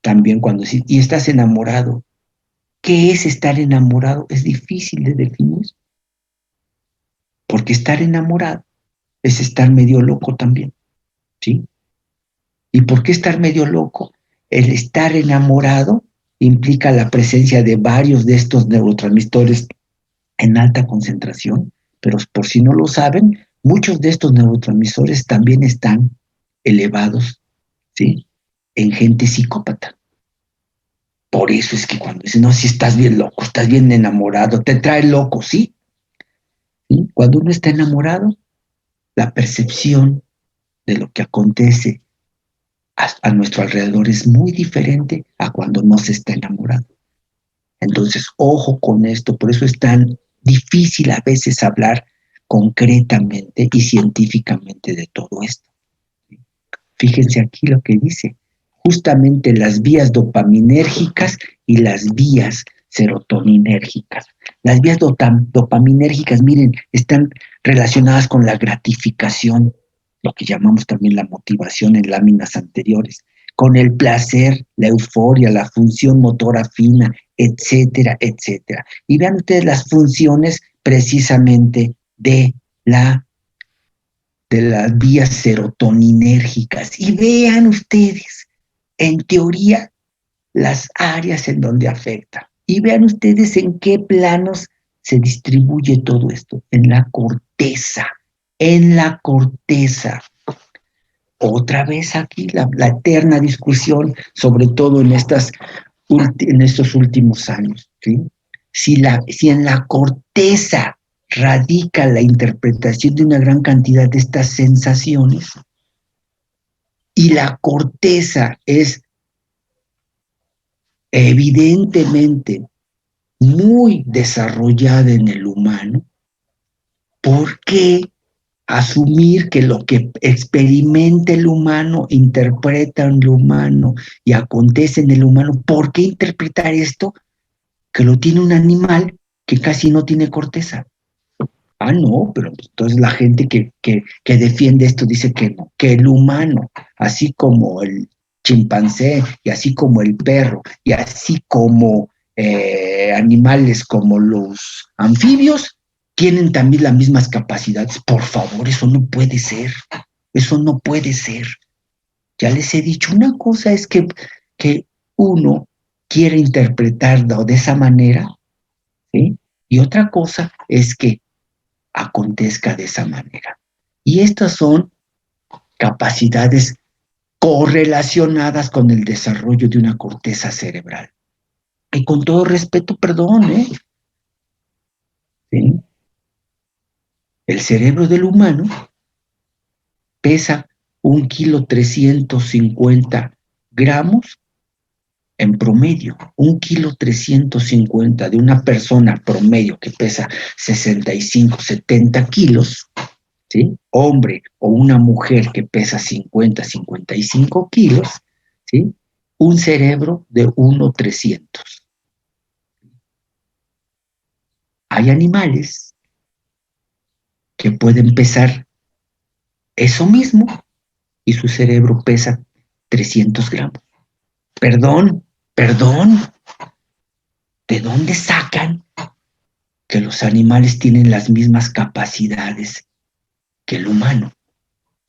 También cuando decimos, y estás enamorado, ¿qué es estar enamorado? Es difícil de definir. Porque estar enamorado es estar medio loco también, ¿sí? ¿Y por qué estar medio loco? El estar enamorado implica la presencia de varios de estos neurotransmisores en alta concentración, pero por si no lo saben, muchos de estos neurotransmisores también están elevados, ¿sí? En gente psicópata. Por eso es que cuando dicen, no, si estás bien loco, estás bien enamorado, te trae loco, ¿sí? ¿Sí? Cuando uno está enamorado, la percepción de lo que acontece a nuestro alrededor es muy diferente a cuando no se está enamorado. Entonces, ojo con esto, por eso es tan difícil a veces hablar concretamente y científicamente de todo esto. Fíjense aquí lo que dice, justamente las vías dopaminérgicas y las vías serotoninérgicas. Las vías dopaminérgicas, miren, están relacionadas con la gratificación, lo que llamamos también la motivación en láminas anteriores, con el placer, la euforia, la función motora fina, etcétera, etcétera. Y vean ustedes las funciones precisamente de las vías serotoninérgicas. Y vean ustedes, en teoría, las áreas en donde afecta. Y vean ustedes en qué planos se distribuye todo esto. En la corteza. En la corteza. Otra vez aquí la eterna discusión, sobre todo en estos últimos años, ¿sí? Si en la corteza radica la interpretación de una gran cantidad de estas sensaciones, y la corteza es evidentemente muy desarrollada en el humano, ¿por qué asumir que lo que experimenta el humano, interpreta en el humano y acontece en el humano? ¿Por qué interpretar esto que lo tiene un animal que casi no tiene corteza? Ah, no, pero entonces la gente que defiende esto dice que no, que el humano, así como el chimpancé, y así como el perro, y así como animales como los anfibios, tienen también las mismas capacidades. Por favor, eso no puede ser. Eso no puede ser. Ya les he dicho, una cosa es que uno quiere interpretarlo de esa manera, ¿sí? Y otra cosa es que acontezca de esa manera. Y estas son capacidades correlacionadas con el desarrollo de una corteza cerebral. Y con todo respeto, perdón, ¿sí? El cerebro del humano pesa 1,350 kg en promedio. 1,350 kg de una persona promedio que pesa 65, 70 kilos, ¿sí? Hombre o una mujer que pesa 50, 55 kilos, ¿sí? Un cerebro de 1,300. Hay animales que pueden pesar eso mismo y su cerebro pesa 300 gramos. Perdón, ¿de dónde sacan que los animales tienen las mismas capacidades que el humano?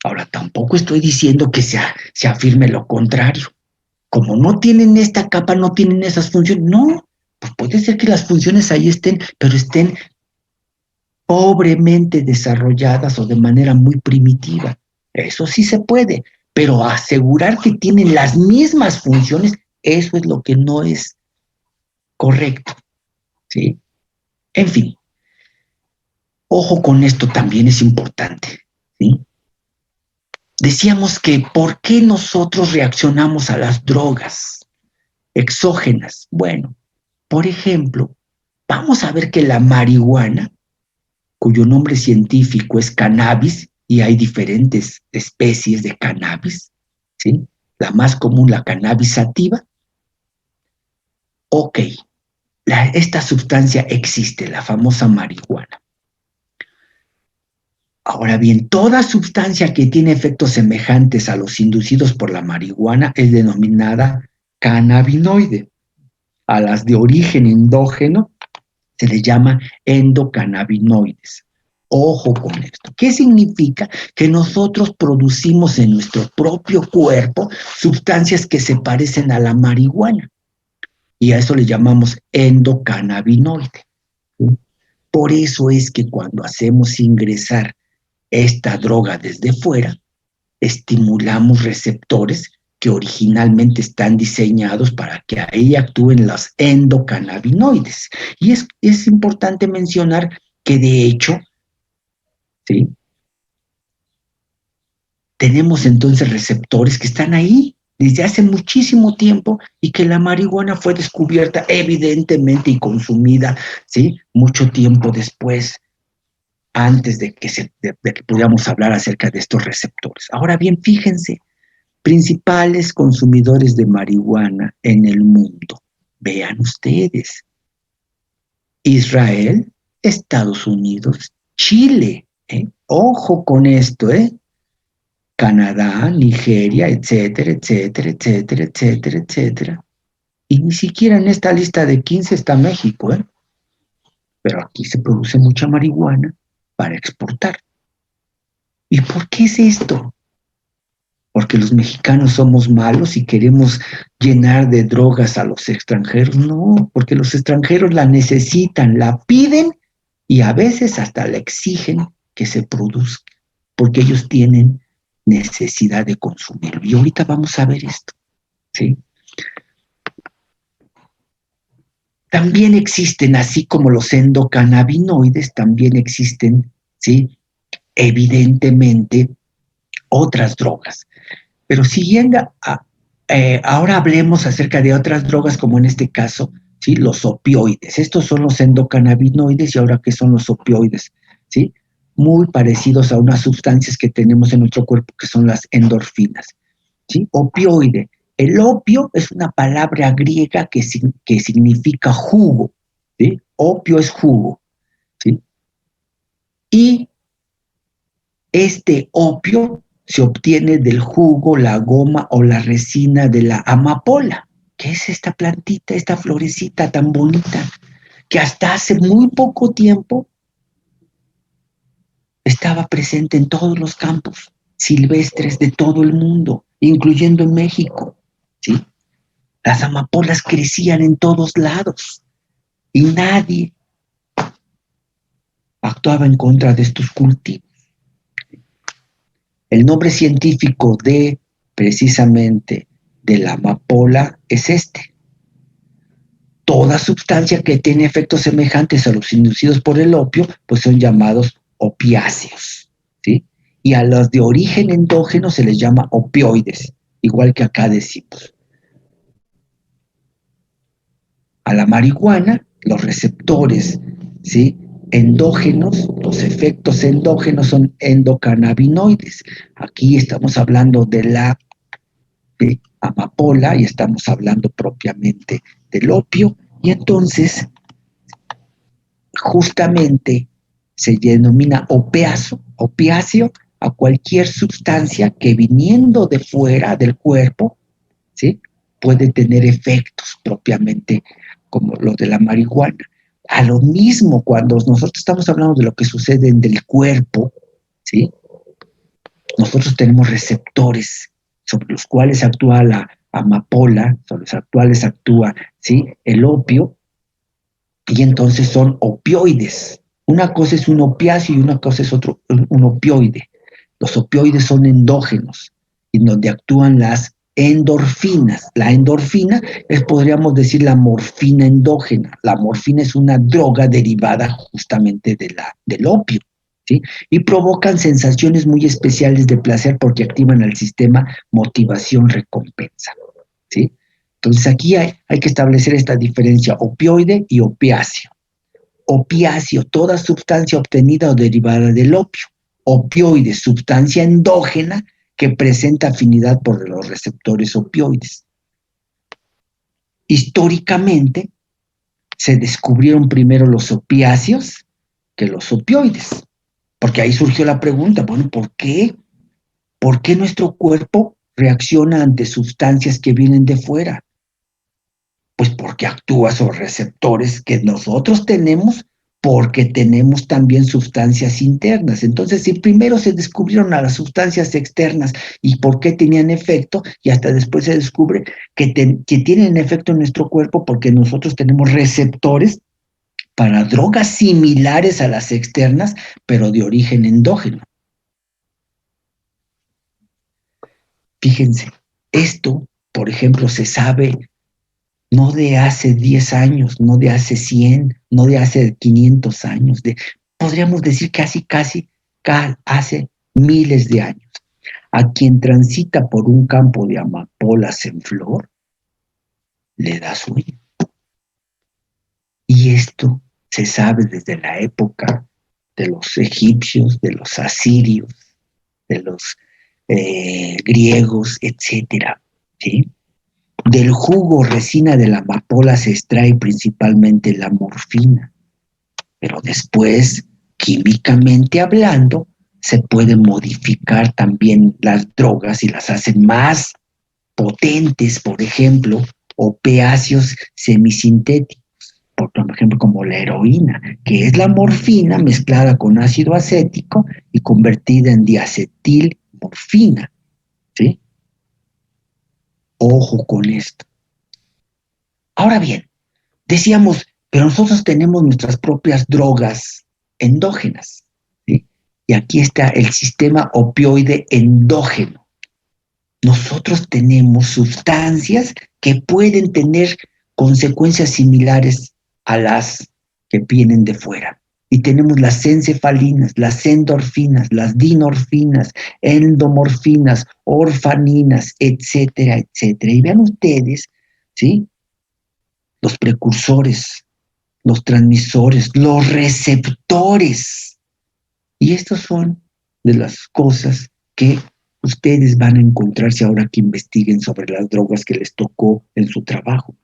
Ahora, tampoco estoy diciendo que se afirme lo contrario. Como no tienen esta capa, no tienen esas funciones. No, pues puede ser que las funciones ahí estén, pero estén pobremente desarrolladas o de manera muy primitiva. Eso sí se puede, pero asegurar que tienen las mismas funciones, eso es lo que no es correcto, ¿sí? En fin, ojo con esto, también es importante, ¿sí? Decíamos que ¿por qué nosotros reaccionamos a las drogas exógenas? Bueno, por ejemplo, vamos a ver que la marihuana, cuyo nombre científico es cannabis, y hay diferentes especies de cannabis, ¿sí? La más común, la cannabis sativa. Ok, esta sustancia existe, la famosa marihuana. Ahora bien, toda sustancia que tiene efectos semejantes a los inducidos por la marihuana es denominada cannabinoide. A las de origen endógeno se les llama endocannabinoides. Ojo con esto. ¿Qué significa? Que nosotros producimos en nuestro propio cuerpo sustancias que se parecen a la marihuana. Y a eso le llamamos endocannabinoide. ¿Sí? Por eso es que cuando hacemos ingresar esta droga desde fuera, estimulamos receptores que originalmente están diseñados para que ahí actúen los endocannabinoides. Y es importante mencionar que de hecho, ¿sí?, tenemos entonces receptores que están ahí desde hace muchísimo tiempo y que la marihuana fue descubierta evidentemente y consumida, ¿sí?, mucho tiempo después, antes de que pudiéramos hablar acerca de estos receptores. Ahora bien, fíjense, principales consumidores de marihuana en el mundo. Vean ustedes, Israel, Estados Unidos, Chile. Ojo con esto, Canadá, Nigeria, etcétera, etcétera, etcétera, etcétera, etcétera. Y ni siquiera en esta lista de 15 está México, Pero aquí se produce mucha marihuana para exportar. ¿Y por qué es esto? ¿Porque los mexicanos somos malos y queremos llenar de drogas a los extranjeros? No, porque los extranjeros la necesitan, la piden y a veces hasta la exigen que se produzca, porque ellos tienen necesidad de consumirlo. Y ahorita vamos a ver esto, ¿sí? También existen, así como los endocannabinoides, también existen, ¿sí? Evidentemente, otras drogas. Pero siguiendo, ahora hablemos acerca de otras drogas, como en este caso, ¿sí? Los opioides. Estos son los endocannabinoides y ahora, ¿qué son los opioides? ¿Sí? Muy parecidos a unas sustancias que tenemos en nuestro cuerpo, que son las endorfinas. ¿Sí? Opioide. El opio es una palabra griega que significa jugo. ¿Sí? Opio es jugo. ¿Sí? Y este opio se obtiene del jugo, la goma o la resina de la amapola, que es esta plantita, esta florecita tan bonita, que hasta hace muy poco tiempo estaba presente en todos los campos silvestres de todo el mundo, incluyendo en México. ¿Sí? Las amapolas crecían en todos lados y nadie actuaba en contra de estos cultivos. El nombre científico de, precisamente, de la amapola es este. Toda sustancia que tiene efectos semejantes a los inducidos por el opio, pues son llamados opiáceos, ¿sí? Y a los de origen endógeno se les llama opioides, igual que acá decimos. A la marihuana, los receptores, ¿sí? Endógenos, los efectos endógenos son endocannabinoides. Aquí estamos hablando de la amapola y estamos hablando propiamente del opio, y entonces justamente se denomina opiáceo a cualquier sustancia que viniendo de fuera del cuerpo, ¿sí? Puede tener efectos propiamente como lo de la marihuana. A lo mismo, cuando nosotros estamos hablando de lo que sucede en el cuerpo, ¿sí? Nosotros tenemos receptores sobre los cuales actúa la amapola, sobre los cuales actúa, ¿sí? El opio, y entonces son opioides. Una cosa es un opiáceo y una cosa es un opioide. Los opioides son endógenos, en donde actúan las endorfinas. La endorfina es, podríamos decir, la morfina endógena. La morfina es una droga derivada justamente del opio, ¿sí? Y provocan sensaciones muy especiales de placer porque activan el sistema motivación-recompensa, ¿sí? Entonces aquí hay que establecer esta diferencia, opioide y opiáceo. Opiáceo, toda sustancia obtenida o derivada del opio. Opioide, sustancia endógena que presenta afinidad por los receptores opioides. Históricamente se descubrieron primero los opiáceos que los opioides, porque ahí surgió la pregunta, bueno, ¿por qué? ¿Por qué nuestro cuerpo reacciona ante sustancias que vienen de fuera? Pues porque actúa sobre receptores que nosotros tenemos, porque tenemos también sustancias internas. Entonces, si primero se descubrieron a las sustancias externas y por qué tenían efecto, y hasta después se descubre que tienen efecto en nuestro cuerpo porque nosotros tenemos receptores para drogas similares a las externas, pero de origen endógeno. Fíjense, esto, por ejemplo, se sabe no de hace 10 años, no de hace 100, no de hace 500 años, podríamos decir casi hace miles de años. A quien transita por un campo de amapolas en flor, le da sueño. Y esto se sabe desde la época de los egipcios, de los asirios, de los griegos, etcétera, ¿sí? Del jugo o resina de la amapola se extrae principalmente la morfina. pero después, químicamente hablando, se pueden modificar también las drogas y las hacen más potentes, por ejemplo, opiáceos semisintéticos, por ejemplo, como la heroína, que es la morfina mezclada con ácido acético y convertida en diacetilmorfina, ¿sí? Ojo con esto. Ahora bien, decíamos, pero nosotros tenemos nuestras propias drogas endógenas, ¿sí? Y aquí está el sistema opioide endógeno. Nosotros tenemos sustancias que pueden tener consecuencias similares a las que vienen de fuera. Y tenemos las encefalinas, las endorfinas, las dinorfinas, endomorfinas, orfaninas, etcétera, etcétera. Y vean ustedes, ¿sí? Los precursores, los transmisores, los receptores. Y estas son de las cosas que ustedes van a encontrarse ahora que investiguen sobre las drogas que les tocó en su trabajo.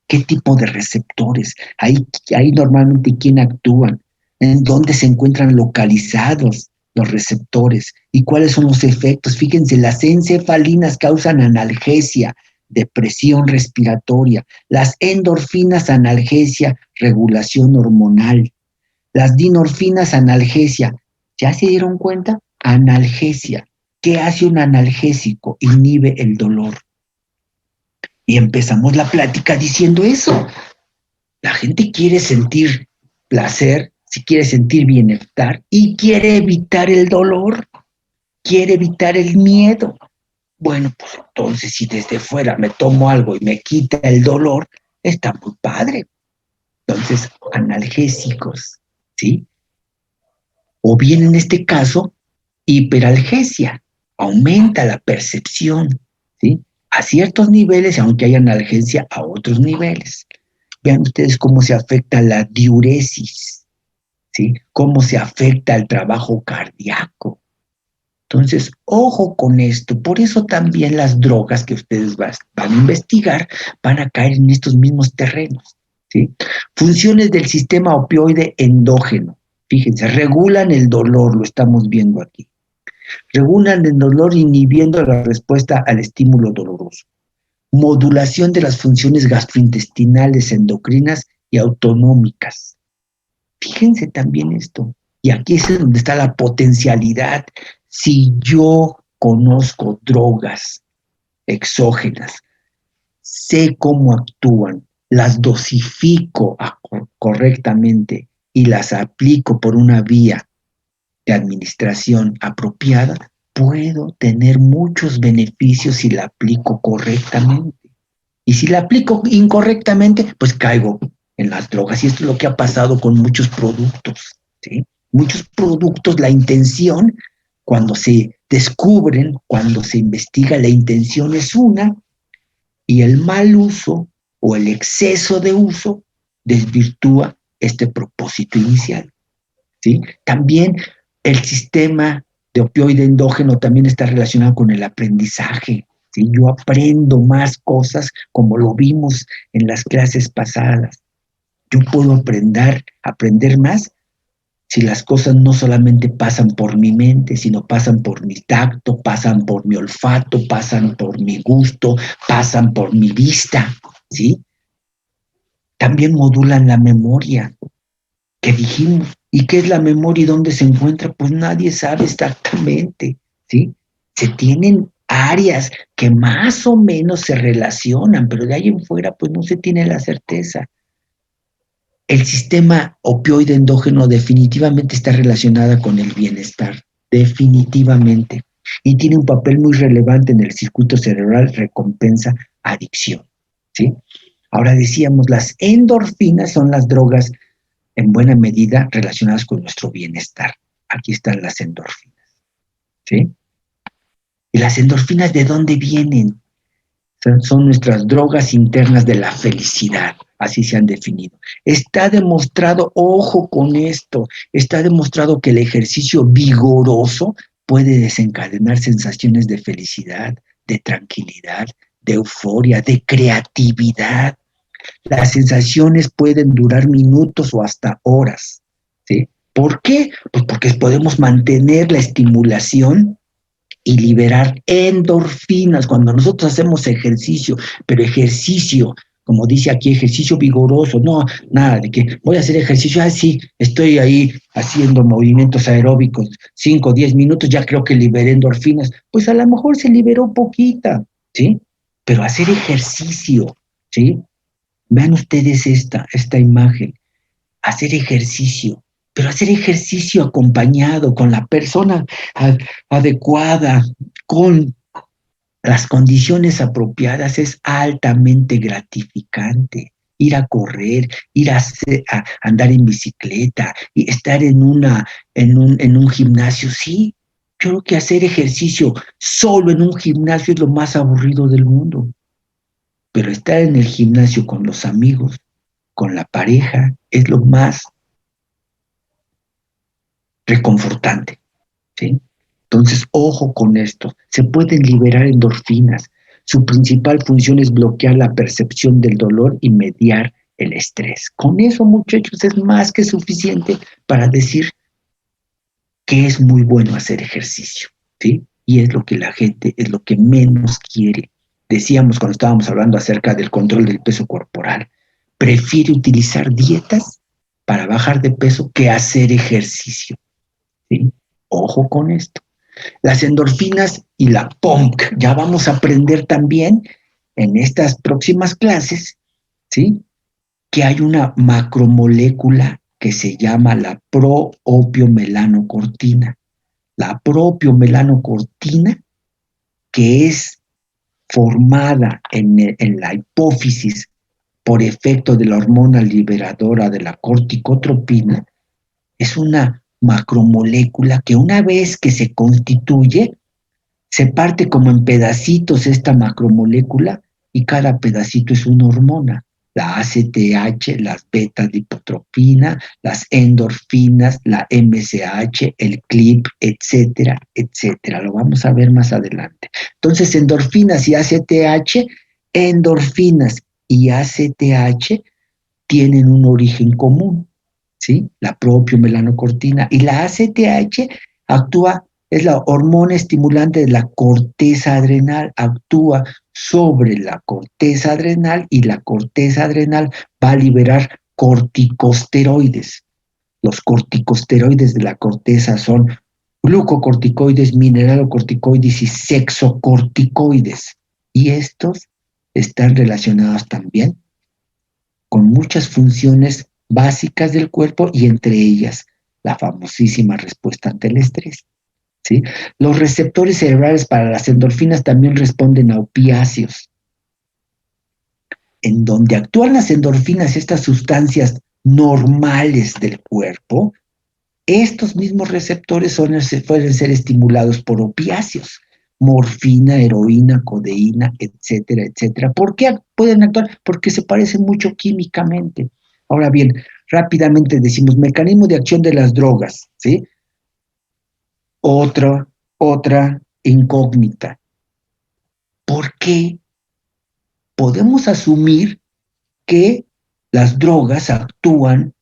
¿Qué tipo de receptores? Ahí normalmente quién actúan, en dónde se encuentran localizados los receptores y cuáles son los efectos. Fíjense, las encefalinas causan analgesia, depresión respiratoria, las endorfinas analgesia, regulación hormonal, las dinorfinas analgesia. ¿Ya se dieron cuenta? Analgesia. ¿Qué hace un analgésico? Inhibe el dolor. Y empezamos la plática diciendo eso. La gente quiere sentir placer, si quiere sentir bienestar y quiere evitar el dolor, quiere evitar el miedo. Bueno, pues entonces si desde fuera me tomo algo y me quita el dolor, está muy padre. Entonces, analgésicos, ¿sí? O bien en este caso, hiperalgesia, aumenta la percepción, ¿sí? A ciertos niveles, aunque haya analgesia a otros niveles. Vean ustedes cómo se afecta la diuresis, ¿sí? Cómo se afecta el trabajo cardíaco. Entonces, ojo con esto. Por eso también las drogas que ustedes van a investigar van a caer en estos mismos terrenos, ¿sí? Funciones del sistema opioide endógeno. Fíjense, regulan el dolor, lo estamos viendo aquí. Regulan el dolor inhibiendo la respuesta al estímulo doloroso. Modulación de las funciones gastrointestinales, endocrinas y autonómicas. Fíjense también esto. Y aquí es donde está la potencialidad. Si yo conozco drogas exógenas, sé cómo actúan, las dosifico correctamente y las aplico por una vía de administración apropiada, puedo tener muchos beneficios si la aplico correctamente. Y si la aplico incorrectamente, pues caigo en las drogas. Y esto es lo que ha pasado con muchos productos, ¿sí? Muchos productos, la intención, cuando se descubren, cuando se investiga, la intención es una, y el mal uso o el exceso de uso desvirtúa este propósito inicial, ¿sí? También el sistema de opioide endógeno también está relacionado con el aprendizaje, ¿sí? Yo aprendo más cosas, como lo vimos en las clases pasadas. Yo puedo aprender más si las cosas no solamente pasan por mi mente, sino pasan por mi tacto, pasan por mi olfato, pasan por mi gusto, pasan por mi vista, ¿sí? También modulan la memoria, que dijimos. ¿Y qué es la memoria y dónde se encuentra? Pues nadie sabe exactamente, ¿sí? Se tienen áreas que más o menos se relacionan, pero de ahí en fuera pues no se tiene la certeza. El sistema opioide endógeno definitivamente está relacionada con el bienestar, definitivamente, y tiene un papel muy relevante en el circuito cerebral recompensa-adicción, ¿sí? Ahora decíamos, las endorfinas son las drogas en buena medida relacionadas con nuestro bienestar. Aquí están las endorfinas, ¿sí? ¿Y las endorfinas de dónde vienen? Son nuestras drogas internas de la felicidad, así se han definido. Está demostrado, ojo con esto, está demostrado que el ejercicio vigoroso puede desencadenar sensaciones de felicidad, de tranquilidad, de euforia, de creatividad. Las sensaciones pueden durar minutos o hasta horas, ¿sí? ¿Por qué? Pues porque podemos mantener la estimulación y liberar endorfinas cuando nosotros hacemos ejercicio, pero ejercicio, como dice aquí, ejercicio vigoroso, no, nada de que voy a hacer ejercicio, sí, estoy ahí haciendo movimientos aeróbicos, 5 o 10 minutos, ya creo que liberé endorfinas, pues a lo mejor se liberó poquita, ¿sí? Pero hacer ejercicio, ¿sí? Vean ustedes esta imagen, hacer ejercicio, pero hacer ejercicio acompañado con la persona adecuada, con las condiciones apropiadas es altamente gratificante. Ir a correr, a andar en bicicleta, y estar en un gimnasio, sí. Yo creo que hacer ejercicio solo en un gimnasio es lo más aburrido del mundo. Pero estar en el gimnasio con los amigos, con la pareja, es lo más reconfortante, ¿sí? Entonces, ojo con esto. Se pueden liberar endorfinas. Su principal función es bloquear la percepción del dolor y mediar el estrés. Con eso, muchachos, es más que suficiente para decir que es muy bueno hacer ejercicio, ¿sí? Y es lo que la gente, es lo que menos quiere. Decíamos cuando estábamos hablando acerca del control del peso corporal, prefiere utilizar dietas para bajar de peso que hacer ejercicio, ¿sí? Ojo con esto. Las endorfinas y la POMC, ya vamos a aprender también en estas próximas clases, ¿sí? Que hay una macromolécula que se llama la proopiomelanocortina. La proopiomelanocortina, que es formada en la hipófisis por efecto de la hormona liberadora de la corticotropina, es una macromolécula que una vez que se constituye, se parte como en pedacitos esta macromolécula y cada pedacito es una hormona. La ACTH, las beta-dipotropina, las endorfinas, la MSH, el CLIP, etcétera, etcétera. Lo vamos a ver más adelante. Entonces, endorfinas y ACTH, endorfinas y ACTH tienen un origen común, ¿sí? La proopiomelanocortina. Y la ACTH actúa, es la hormona estimulante de la corteza adrenal, actúa sobre la corteza adrenal y la corteza adrenal va a liberar corticosteroides. Los corticosteroides de la corteza son glucocorticoides, mineralocorticoides y sexocorticoides. Y estos están relacionados también con muchas funciones básicas del cuerpo y entre ellas la famosísima respuesta ante el estrés, ¿sí? Los receptores cerebrales para las endorfinas también responden a opiáceos. En donde actúan las endorfinas, estas sustancias normales del cuerpo, estos mismos receptores pueden ser estimulados por opiáceos, morfina, heroína, codeína, etcétera, etcétera. ¿Por qué pueden actuar? Porque se parecen mucho químicamente. Ahora bien, rápidamente decimos mecanismo de acción de las drogas, ¿sí? Otra incógnita. ¿Por qué podemos asumir que las drogas actúan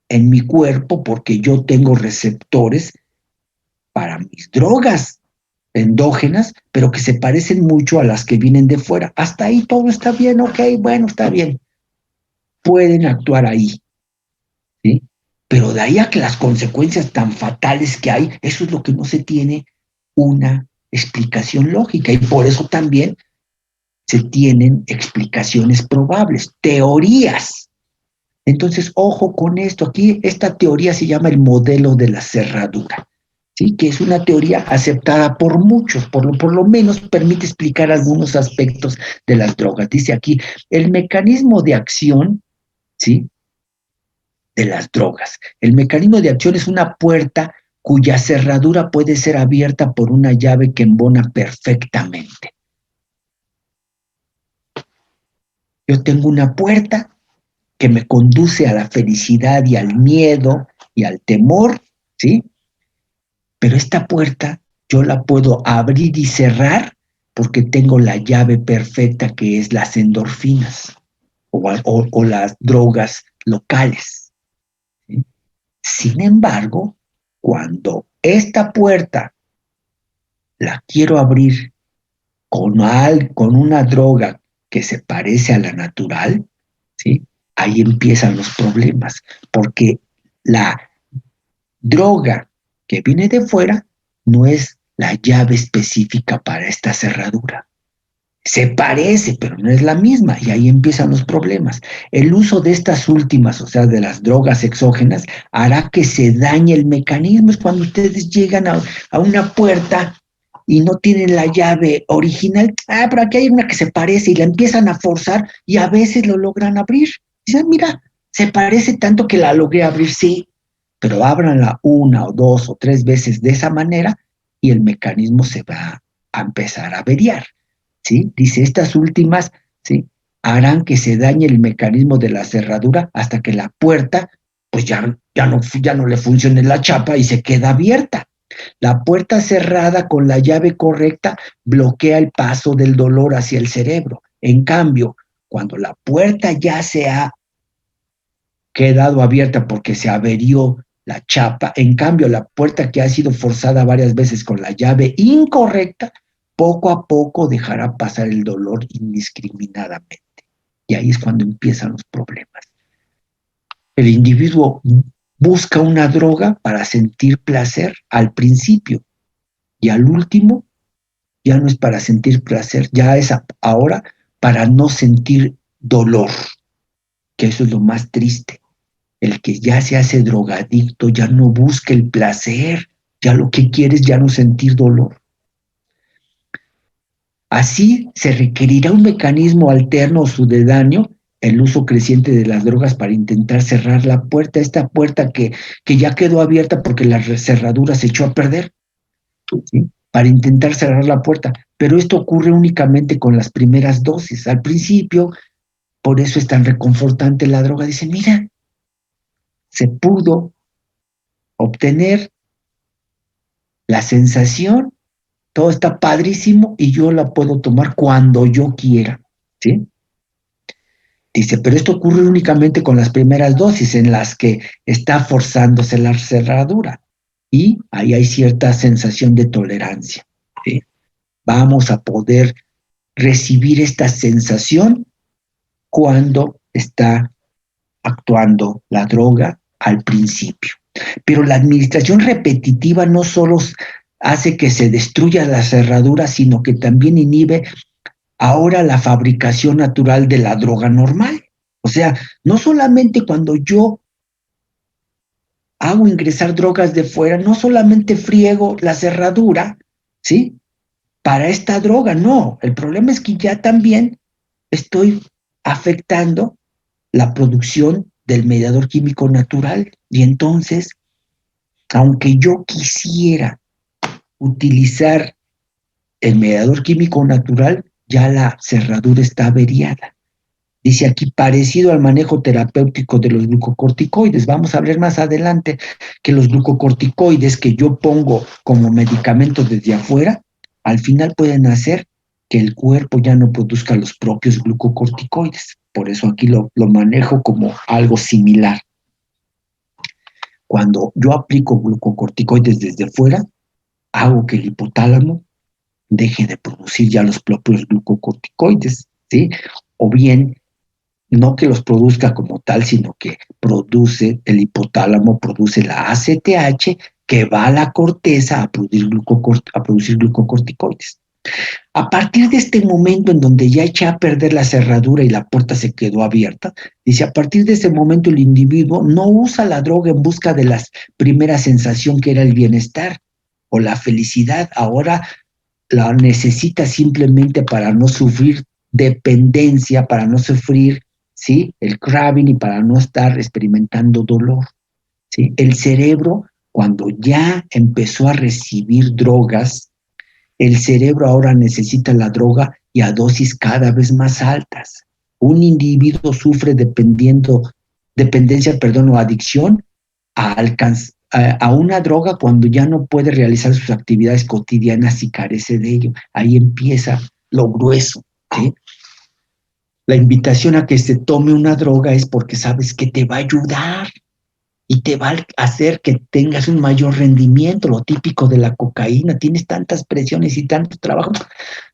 en mi cuerpo porque yo tengo receptores para mis drogas endógenas, pero que se parecen mucho a las que vienen de fuera? Hasta ahí todo está bien, ok, bueno, está bien. Pueden actuar ahí, ¿sí? Pero de ahí a que las consecuencias tan fatales que hay, eso es lo que no se tiene una explicación lógica, y por eso también se tienen explicaciones probables, teorías. Entonces, ojo con esto. Aquí esta teoría se llama el modelo de la cerradura, ¿sí? Que es una teoría aceptada por muchos, por lo menos permite explicar algunos aspectos de las drogas. Dice aquí, el mecanismo de acción, ¿sí? De las drogas. El mecanismo de acción es una puerta cuya cerradura puede ser abierta por una llave que embona perfectamente. Yo tengo una puerta que me conduce a la felicidad y al miedo y al temor, ¿sí? Pero esta puerta yo la puedo abrir y cerrar porque tengo la llave perfecta, que es las endorfinas o las drogas locales, ¿sí? Sin embargo, cuando esta puerta la quiero abrir con una droga que se parece a la natural, ¿sí? Ahí empiezan los problemas, porque la droga que viene de fuera no es la llave específica para esta cerradura. Se parece, pero no es la misma, y ahí empiezan los problemas. El uso de estas últimas, o sea, de las drogas exógenas, hará que se dañe el mecanismo. Es cuando ustedes llegan a una puerta y no tienen la llave original. Ah, pero aquí hay una que se parece y la empiezan a forzar y a veces lo logran abrir. Dicen, mira, se parece tanto que la logré abrir, sí, pero ábranla una o dos o tres veces de esa manera y el mecanismo se va a empezar a averiar. ¿Sí? Dice, estas últimas, ¿sí? Harán que se dañe el mecanismo de la cerradura hasta que la puerta, pues ya no le funcione la chapa y se queda abierta. La puerta cerrada con la llave correcta bloquea el paso del dolor hacia el cerebro. En cambio, cuando la puerta ya se ha quedado abierta porque se averió la chapa, en cambio, la puerta que ha sido forzada varias veces con la llave incorrecta, poco a poco dejará pasar el dolor indiscriminadamente. Y ahí es cuando empiezan los problemas. El individuo busca una droga para sentir placer al principio y al último ya no es para sentir placer, ya es ahora para no sentir dolor, que eso es lo más triste. El que ya se hace drogadicto ya no busca el placer, ya lo que quiere es ya no sentir dolor. Así se requerirá un mecanismo alterno o sucedáneo, el uso creciente de las drogas para intentar cerrar la puerta, esta puerta que ya quedó abierta porque la cerradura se echó a perder, ¿sí? Para intentar cerrar la puerta. Pero esto ocurre únicamente con las primeras dosis. Al principio, por eso es tan reconfortante la droga. Dice, mira, se pudo obtener la sensación, todo está padrísimo y yo la puedo tomar cuando yo quiera, ¿sí? Dice, pero esto ocurre únicamente con las primeras dosis en las que está forzándose la cerradura y ahí hay cierta sensación de tolerancia, ¿sí? Vamos a poder recibir esta sensación cuando está actuando la droga al principio. Pero la administración repetitiva no solo hace que se destruya la cerradura, sino que también inhibe ahora la fabricación natural de la droga normal. O sea, no solamente cuando yo hago ingresar drogas de fuera, no solamente friego la cerradura, ¿sí? Para esta droga, no. El problema es que ya también estoy afectando la producción del mediador químico natural. Y entonces, aunque yo quisiera utilizar el mediador químico natural, ya la cerradura está averiada. Dice aquí, parecido al manejo terapéutico de los glucocorticoides. Vamos a ver más adelante que los glucocorticoides que yo pongo como medicamentos desde afuera, al final pueden hacer que el cuerpo ya no produzca los propios glucocorticoides. Por eso aquí lo manejo como algo similar. Cuando yo aplico glucocorticoides desde fuera, hago que el hipotálamo deje de producir ya los propios glucocorticoides, ¿sí? O bien, no que los produzca como tal, sino que el hipotálamo produce la ACTH que va a la corteza a producir glucocorticoides. A partir de este momento en donde ya eché a perder la cerradura y la puerta se quedó abierta, dice, a partir de ese momento el individuo no usa la droga en busca de la primera sensación que era el bienestar o la felicidad, ahora la necesita simplemente para no sufrir dependencia, para no sufrir, ¿sí?, el craving y para no estar experimentando dolor, ¿sí? El cerebro, cuando ya empezó a recibir drogas, el cerebro ahora necesita la droga y a dosis cada vez más altas. Un individuo sufre dependencia, o adicción a una droga cuando ya no puede realizar sus actividades cotidianas y carece de ello. Ahí empieza lo grueso, ¿sí? La invitación a que se tome una droga es porque sabes que te va a ayudar, y te va a hacer que tengas un mayor rendimiento, lo típico de la cocaína. Tienes tantas presiones y tanto trabajo,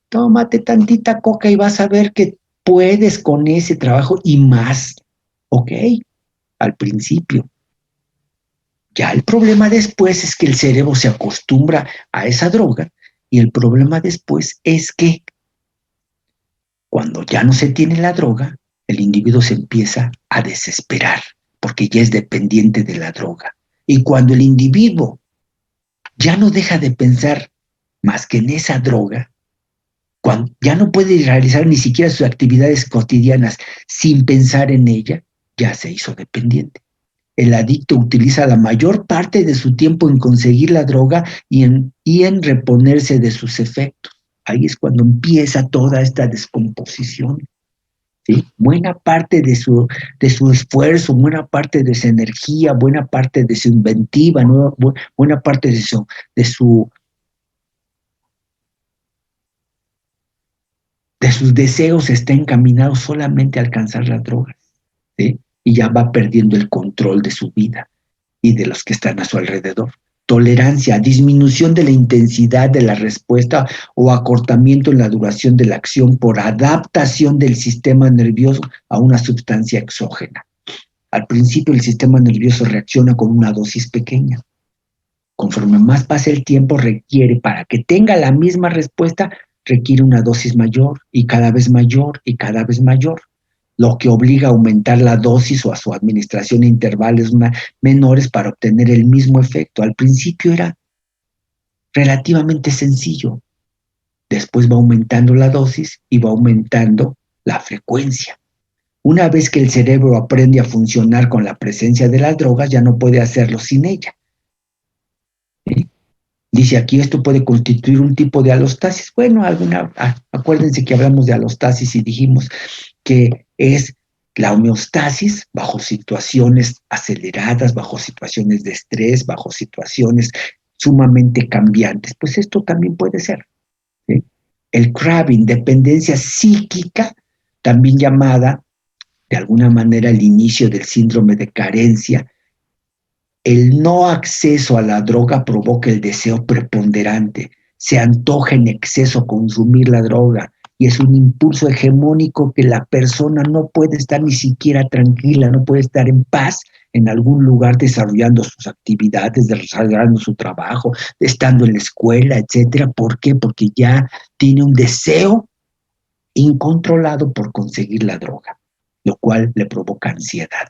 tómate tantita coca y vas a ver que puedes con ese trabajo y más. Ok, al principio. Ya el problema después es que el cerebro se acostumbra a esa droga y el problema después es que cuando ya no se tiene la droga, el individuo se empieza a desesperar porque ya es dependiente de la droga. Y cuando el individuo ya no deja de pensar más que en esa droga, cuando ya no puede realizar ni siquiera sus actividades cotidianas sin pensar en ella, ya se hizo dependiente. El adicto utiliza la mayor parte de su tiempo en conseguir la droga y en reponerse de sus efectos. Ahí es cuando empieza toda esta descomposición. ¿Sí? Buena parte de su esfuerzo, buena parte de su energía, buena parte de su inventiva, ¿no? Buena parte de sus deseos está encaminado solamente a alcanzar las drogas. ¿Sí? Y ya va perdiendo el control de su vida y de los que están a su alrededor. Tolerancia, disminución de la intensidad de la respuesta o acortamiento en la duración de la acción por adaptación del sistema nervioso a una sustancia exógena. Al principio el sistema nervioso reacciona con una dosis pequeña. Conforme más pasa el tiempo, requiere, para que tenga la misma respuesta, requiere una dosis mayor y cada vez mayor y cada vez mayor, lo que obliga a aumentar la dosis o a su administración en intervalos menores para obtener el mismo efecto. Al principio era relativamente sencillo, después va aumentando la dosis y va aumentando la frecuencia. Una vez que el cerebro aprende a funcionar con la presencia de las drogas, ya no puede hacerlo sin ella. ¿Sí? Dice aquí, esto puede constituir un tipo de alostasis. Bueno, acuérdense que hablamos de alostasis y dijimos que es la homeostasis bajo situaciones aceleradas, bajo situaciones de estrés, bajo situaciones sumamente cambiantes. Pues esto también puede ser. ¿Sí? El craving, dependencia psíquica, también llamada de alguna manera el inicio del síndrome de carencia. El no acceso a la droga provoca el deseo preponderante. Se antoja en exceso consumir la droga y es un impulso hegemónico que la persona no puede estar ni siquiera tranquila, no puede estar en paz en algún lugar desarrollando sus actividades, desarrollando su trabajo, estando en la escuela, etcétera. ¿Por qué? Porque ya tiene un deseo incontrolado por conseguir la droga, lo cual le provoca ansiedad.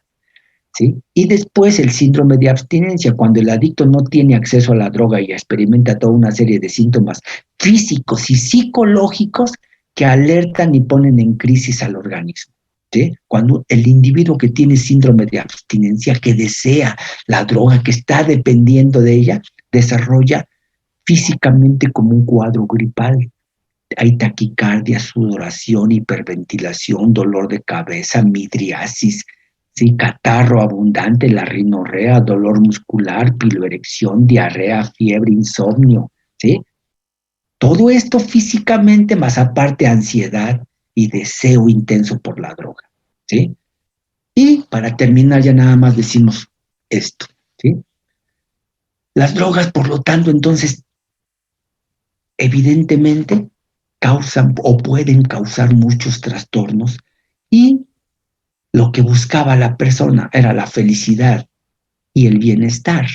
¿Sí? Y después el síndrome de abstinencia, cuando el adicto no tiene acceso a la droga y experimenta toda una serie de síntomas físicos y psicológicos que alertan y ponen en crisis al organismo. ¿Sí? Cuando el individuo que tiene síndrome de abstinencia, que desea la droga, que está dependiendo de ella, desarrolla físicamente como un cuadro gripal. Hay taquicardia, sudoración, hiperventilación, dolor de cabeza, midriasis, ¿sí? Catarro abundante, la rinorrea, dolor muscular, piloerección, diarrea, fiebre, insomnio, ¿sí? Todo esto físicamente, más aparte ansiedad y deseo intenso por la droga, ¿sí? Y para terminar ya nada más decimos esto, ¿sí? Las drogas, por lo tanto, entonces, evidentemente causan o pueden causar muchos trastornos y lo que buscaba la persona era la felicidad y el bienestar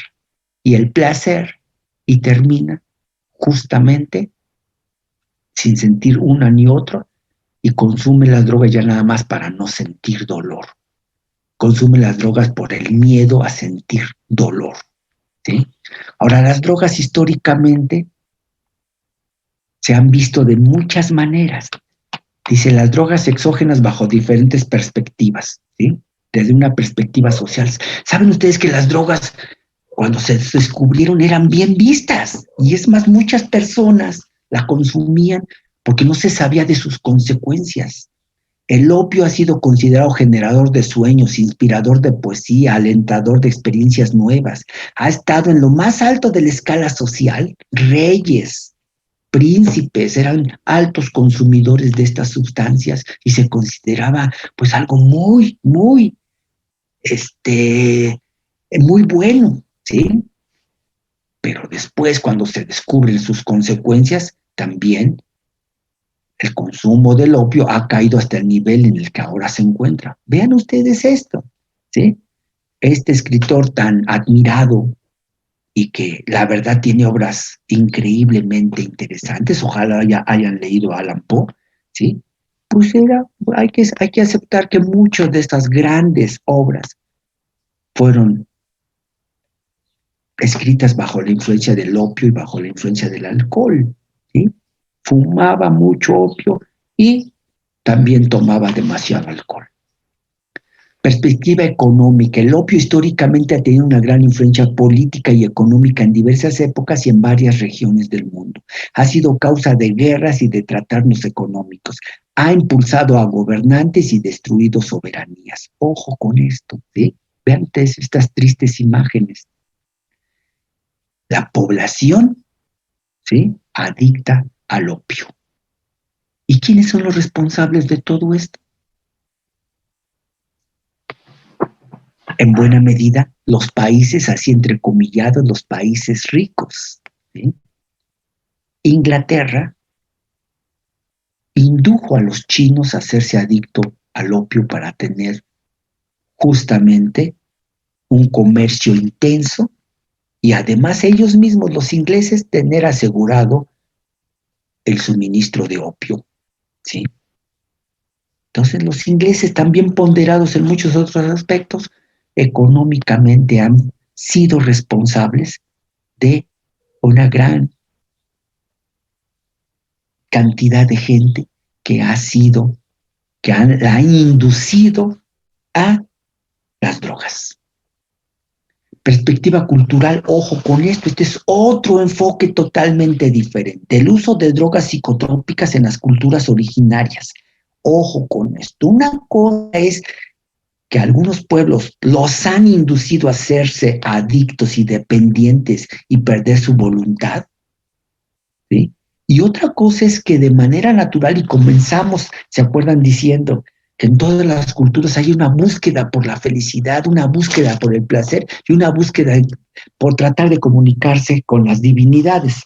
y el placer y termina justamente sin sentir una ni otra y consume las drogas ya nada más para no sentir dolor. Consume las drogas por el miedo a sentir dolor. ¿Sí? Ahora, las drogas históricamente se han visto de muchas maneras. Dice, las drogas exógenas bajo diferentes perspectivas, ¿sí? Desde una perspectiva social. ¿Saben ustedes que las drogas, cuando se descubrieron, eran bien vistas? Y es más, muchas personas la consumían porque no se sabía de sus consecuencias. El opio ha sido considerado generador de sueños, inspirador de poesía, alentador de experiencias nuevas. Ha estado en lo más alto de la escala social. Reyes, príncipes eran altos consumidores de estas sustancias y se consideraba pues algo muy, muy muy bueno, ¿sí? Pero después, cuando se descubren sus consecuencias, también el consumo del opio ha caído hasta el nivel en el que ahora se encuentra. Vean ustedes esto, ¿sí? Este escritor tan admirado y que la verdad tiene obras increíblemente interesantes, ojalá ya hayan leído a Allan Poe, ¿sí? Pues hay que aceptar que muchas de estas grandes obras fueron escritas bajo la influencia del opio y bajo la influencia del alcohol, ¿sí? Fumaba mucho opio y también tomaba demasiado alcohol. Perspectiva económica. El opio históricamente ha tenido una gran influencia política y económica en diversas épocas y en varias regiones del mundo. Ha sido causa de guerras y de trastornos económicos. Ha impulsado a gobernantes y destruido soberanías. Ojo con esto, ¿sí? Vean ustedes estas tristes imágenes. La población, ¿sí?, adicta al opio. ¿Y quiénes son los responsables de todo esto? En buena medida, los países, así entrecomillados, los países ricos, ¿sí? Inglaterra indujo a los chinos a hacerse adictos al opio para tener justamente un comercio intenso y además ellos mismos, los ingleses, tener asegurado el suministro de opio, ¿sí? Entonces los ingleses, también ponderados en muchos otros aspectos, económicamente han sido responsables de una gran cantidad de gente que la han inducido a las drogas. Perspectiva cultural, ojo con esto, este es otro enfoque totalmente diferente. El uso de drogas psicotrópicas en las culturas originarias. Ojo con esto. Una cosa es que algunos pueblos los han inducido a hacerse adictos y dependientes y perder su voluntad, ¿sí? Y otra cosa es que de manera natural, y comenzamos, ¿se acuerdan diciendo que en todas las culturas hay una búsqueda por la felicidad, una búsqueda por el placer y una búsqueda por tratar de comunicarse con las divinidades?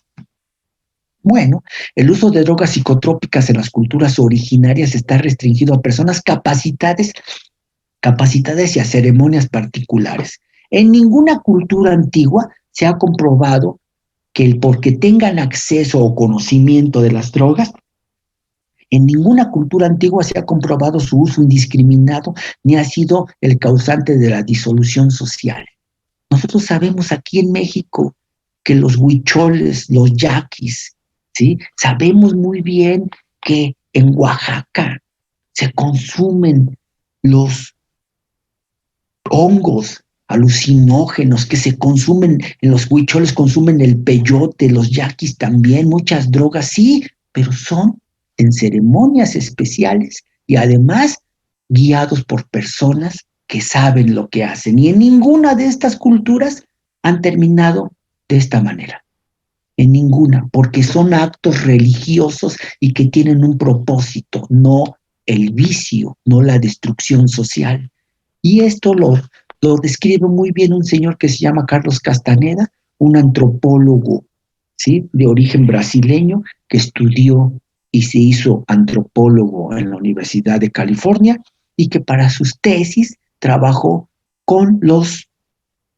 Bueno, el uso de drogas psicotrópicas en las culturas originarias está restringido a personas capacitadas y a ceremonias particulares. En ninguna cultura antigua se ha comprobado que el porque tengan acceso o conocimiento de las drogas, en ninguna cultura antigua se ha comprobado su uso indiscriminado ni ha sido el causante de la disolución social. Nosotros sabemos aquí en México que los huicholes, los yaquis, ¿sí? Sabemos muy bien que en Oaxaca se consumen los hongos alucinógenos que se consumen, en los huicholes consumen el peyote, los yaquis también, muchas drogas, sí, pero son en ceremonias especiales y además guiados por personas que saben lo que hacen. Y en ninguna de estas culturas han terminado de esta manera. En ninguna, porque son actos religiosos y que tienen un propósito, no el vicio, no la destrucción social. Y esto lo describe muy bien un señor que se llama Carlos Castaneda, un antropólogo, ¿sí?, de origen brasileño, que estudió y se hizo antropólogo en la Universidad de California y que para sus tesis trabajó con los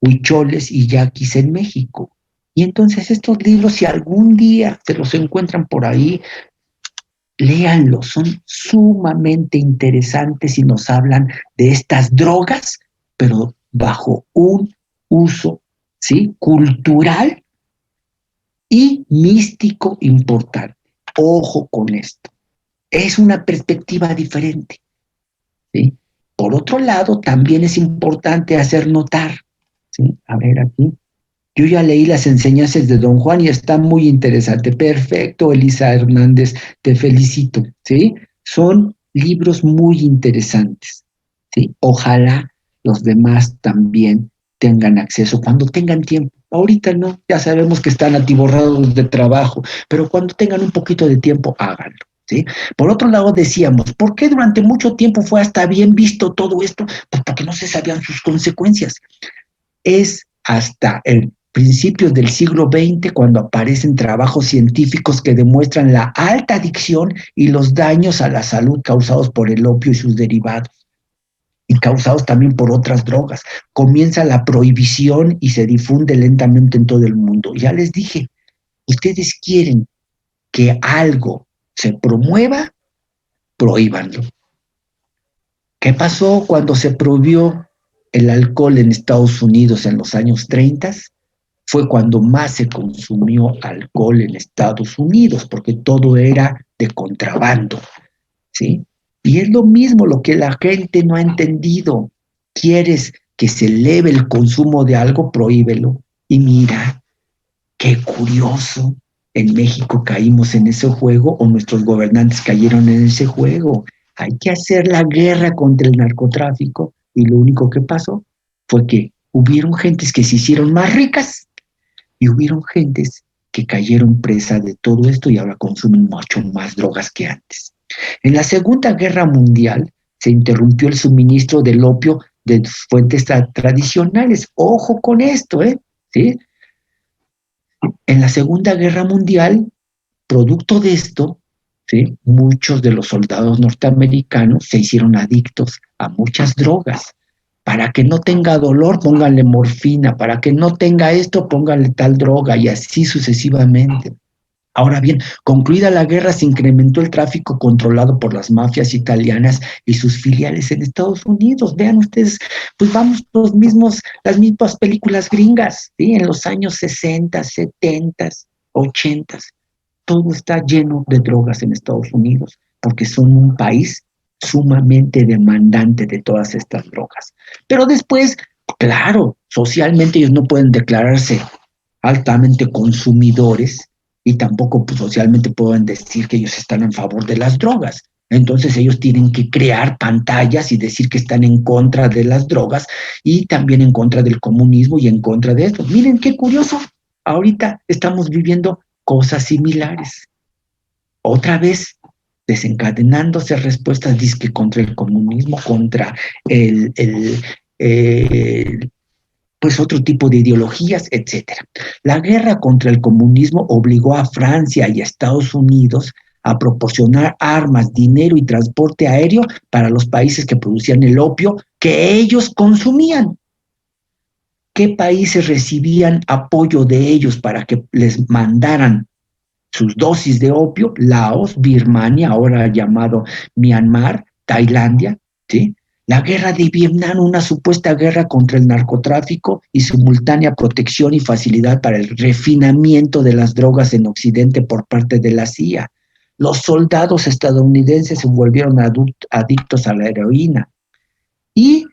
huicholes y yaquis en México. Y entonces estos libros, si algún día se los encuentran por ahí, léanlos, son sumamente interesantes y nos hablan de estas drogas, pero bajo un uso, ¿sí?, cultural y místico importante. Ojo con esto. Es una perspectiva diferente, ¿sí? Por otro lado, también es importante hacer notar, ¿sí? A ver aquí. Yo ya leí las enseñanzas de Don Juan y está muy interesante. Perfecto, Elisa Hernández, te felicito, ¿sí? Son libros muy interesantes, ¿sí? Ojalá los demás también tengan acceso cuando tengan tiempo. Ahorita no, ya sabemos que están atiborrados de trabajo, pero cuando tengan un poquito de tiempo, háganlo, ¿sí? Por otro lado, decíamos, ¿por qué durante mucho tiempo fue hasta bien visto todo esto? Pues porque no se sabían sus consecuencias. es hasta el principios del siglo XX cuando aparecen trabajos científicos que demuestran la alta adicción y los daños a la salud causados por el opio y sus derivados, y causados también por otras drogas. Comienza la prohibición y se difunde lentamente en todo el mundo. Ya les dije, ustedes quieren que algo se promueva, prohíbanlo. ¿Qué pasó cuando se prohibió el alcohol en Estados Unidos en los años 30? Fue cuando más se consumió alcohol en Estados Unidos, porque todo era de contrabando, ¿sí? Y es lo mismo lo que la gente no ha entendido. ¿Quieres que se eleve el consumo de algo? Prohíbelo. Y mira, qué curioso. En México caímos en ese juego o nuestros gobernantes cayeron en ese juego. Hay que hacer la guerra contra el narcotráfico y lo único que pasó fue que hubieron gentes que se hicieron más ricas y hubieron gentes que cayeron presa de todo esto y ahora consumen mucho más drogas que antes. En la Segunda Guerra Mundial se interrumpió el suministro del opio de fuentes tradicionales. Ojo con esto, ¿eh? ¿Sí? En la Segunda Guerra Mundial, producto de esto, ¿sí? Muchos de los soldados norteamericanos se hicieron adictos a muchas drogas. Para que no tenga dolor, pónganle morfina. Para que no tenga esto, pónganle tal droga y así sucesivamente. Ahora bien, concluida la guerra, se incrementó el tráfico controlado por las mafias italianas y sus filiales en Estados Unidos. Vean ustedes, pues vamos las mismas películas gringas, ¿sí? En los años 60, 70, 80, todo está lleno de drogas en Estados Unidos, porque son un país sumamente demandante de todas estas drogas. Pero después, claro, socialmente ellos no pueden declararse altamente consumidores y tampoco pues, socialmente pueden decir que ellos están en favor de las drogas. Entonces ellos tienen que crear pantallas y decir que están en contra de las drogas y también en contra del comunismo y en contra de esto. Miren qué curioso, ahorita estamos viviendo cosas similares. Otra vez desencadenándose respuestas disque contra el comunismo, contra pues otro tipo de ideologías, etcétera. La guerra contra el comunismo obligó a Francia y a Estados Unidos a proporcionar armas, dinero y transporte aéreo para los países que producían el opio que ellos consumían. ¿Qué países recibían apoyo de ellos para que les mandaran sus dosis de opio? Laos, Birmania, ahora llamado Myanmar, Tailandia, ¿sí? La guerra de Vietnam, una supuesta guerra contra el narcotráfico y simultánea protección y facilidad para el refinamiento de las drogas en Occidente por parte de la CIA. Los soldados estadounidenses se volvieron adictos a la heroína. Y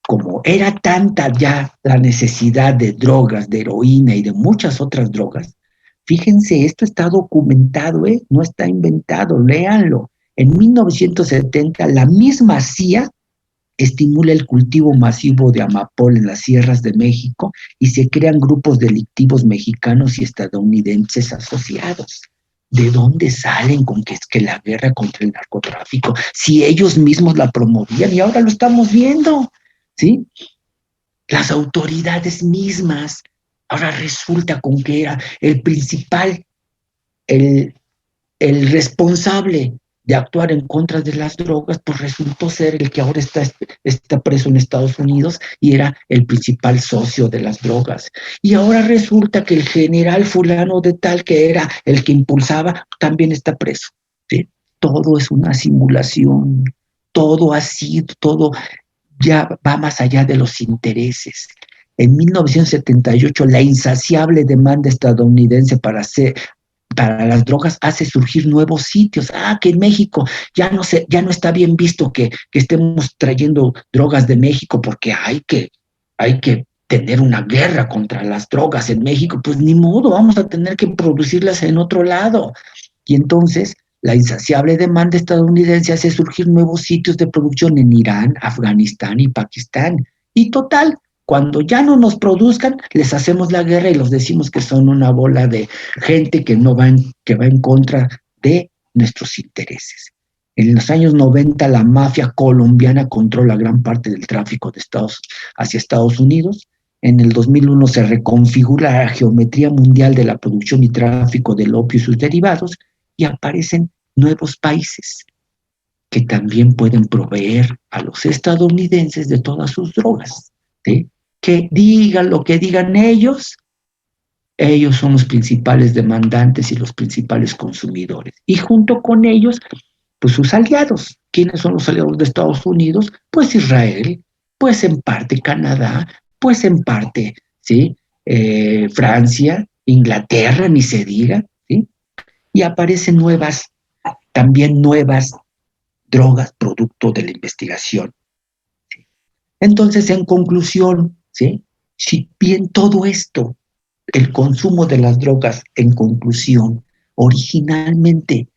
como era tanta ya la necesidad de drogas, de heroína y de muchas otras drogas, fíjense, esto está documentado, no está inventado, léanlo. En 1970, la misma CIA estimula el cultivo masivo de amapola en las sierras de México y se crean grupos delictivos mexicanos y estadounidenses asociados. ¿De dónde salen con que es que la guerra contra el narcotráfico? Si ellos mismos la promovían y ahora lo estamos viendo, ¿sí? Las autoridades mismas. Ahora resulta con que era el principal, el responsable de actuar en contra de las drogas, pues resultó ser el que ahora está preso en Estados Unidos y era el principal socio de las drogas. Y ahora resulta que el general fulano de tal, que era el que impulsaba, también está preso, ¿sí? Todo es una simulación, todo ha sido, todo ya va más allá de los intereses. En 1978, la insaciable demanda estadounidense para las drogas hace surgir nuevos sitios. Que en México ya no está bien visto que estemos trayendo drogas de México porque hay que tener una guerra contra las drogas en México. Pues ni modo, vamos a tener que producirlas en otro lado. Y entonces la insaciable demanda estadounidense hace surgir nuevos sitios de producción en Irán, Afganistán y Pakistán. Y total, cuando ya no nos produzcan, les hacemos la guerra y los decimos que son una bola de gente que va en contra de nuestros intereses. En los años 90, la mafia colombiana controla gran parte del tráfico hacia Estados Unidos. en el 2001 se reconfigura la geometría mundial de la producción y tráfico del opio y sus derivados y aparecen nuevos países que también pueden proveer a los estadounidenses de todas sus drogas, ¿sí? Que digan lo que digan ellos son los principales demandantes y los principales consumidores. Y junto con ellos, pues sus aliados. ¿Quiénes son los aliados de Estados Unidos? Pues Israel, pues en parte Canadá, pues en parte, ¿sí? Francia, Inglaterra, ni se diga, ¿sí? Y aparecen también nuevas drogas producto de la investigación. ¿Sí? Entonces, en conclusión, ¿sí? Si bien todo esto, el consumo de las drogas, en conclusión, originalmente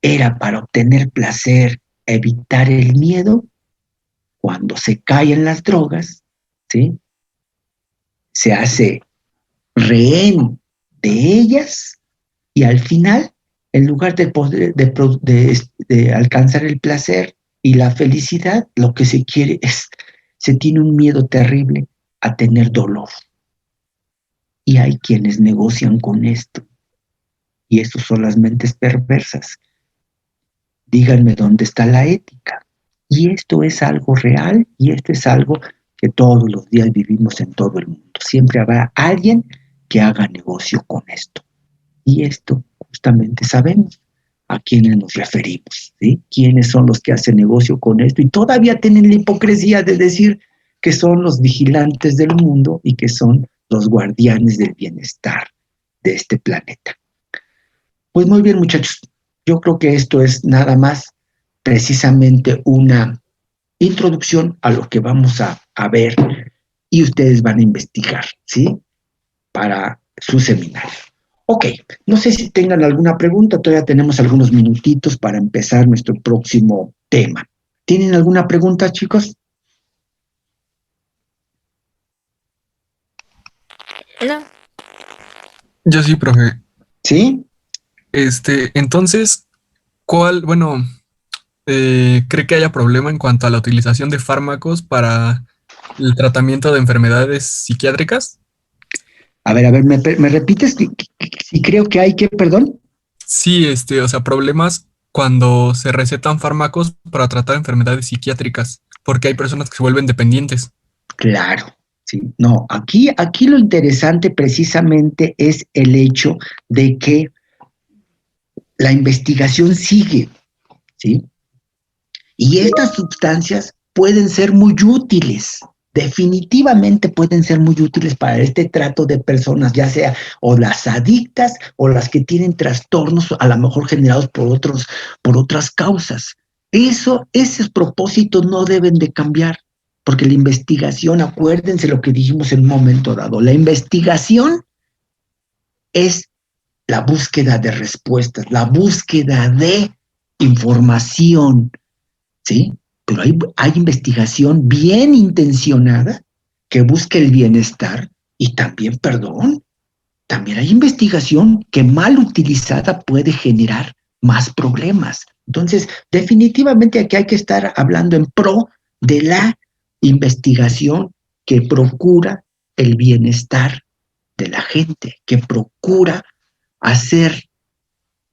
era para obtener placer, evitar el miedo, cuando se caen las drogas, ¿sí? Se hace rehén de ellas y al final, en lugar de, poder, de alcanzar el placer y la felicidad, lo que se quiere se tiene un miedo terrible a tener dolor. Y hay quienes negocian con esto. Y eso son las mentes perversas. Díganme dónde está la ética. Y esto es algo real y esto es algo que todos los días vivimos en todo el mundo. Siempre habrá alguien que haga negocio con esto. Y esto justamente sabemos a quiénes nos referimos, ¿sí? ¿Quiénes son los que hacen negocio con esto? Y todavía tienen la hipocresía de decir que son los vigilantes del mundo y que son los guardianes del bienestar de este planeta. Pues muy bien, muchachos. Yo creo que esto es nada más precisamente una introducción a lo que vamos a ver y ustedes van a investigar, ¿sí? Para su seminario. Ok, no sé si tengan alguna pregunta, todavía tenemos algunos minutitos para empezar nuestro próximo tema. ¿Tienen alguna pregunta, chicos? No. Yo sí, profe. ¿Sí? Entonces, ¿cree que haya problema en cuanto a la utilización de fármacos para el tratamiento de enfermedades psiquiátricas? A ver, ¿me repites si creo que hay que, perdón? Sí, o sea, problemas cuando se recetan fármacos para tratar enfermedades psiquiátricas, porque hay personas que se vuelven dependientes. Claro, sí. No, aquí lo interesante precisamente es el hecho de que la investigación sigue, ¿sí? Y estas sustancias pueden ser muy útiles, definitivamente pueden ser muy útiles para este trato de personas, ya sea o las adictas o las que tienen trastornos a lo mejor generados por otras causas. Esos propósitos no deben de cambiar, porque la investigación, acuérdense lo que dijimos en un momento dado, la investigación es la búsqueda de respuestas, la búsqueda de información, ¿sí? Pero hay investigación bien intencionada que busca el bienestar y también, perdón, también hay investigación que mal utilizada puede generar más problemas. Entonces, definitivamente aquí hay que estar hablando en pro de la investigación que procura el bienestar de la gente, que procura hacer,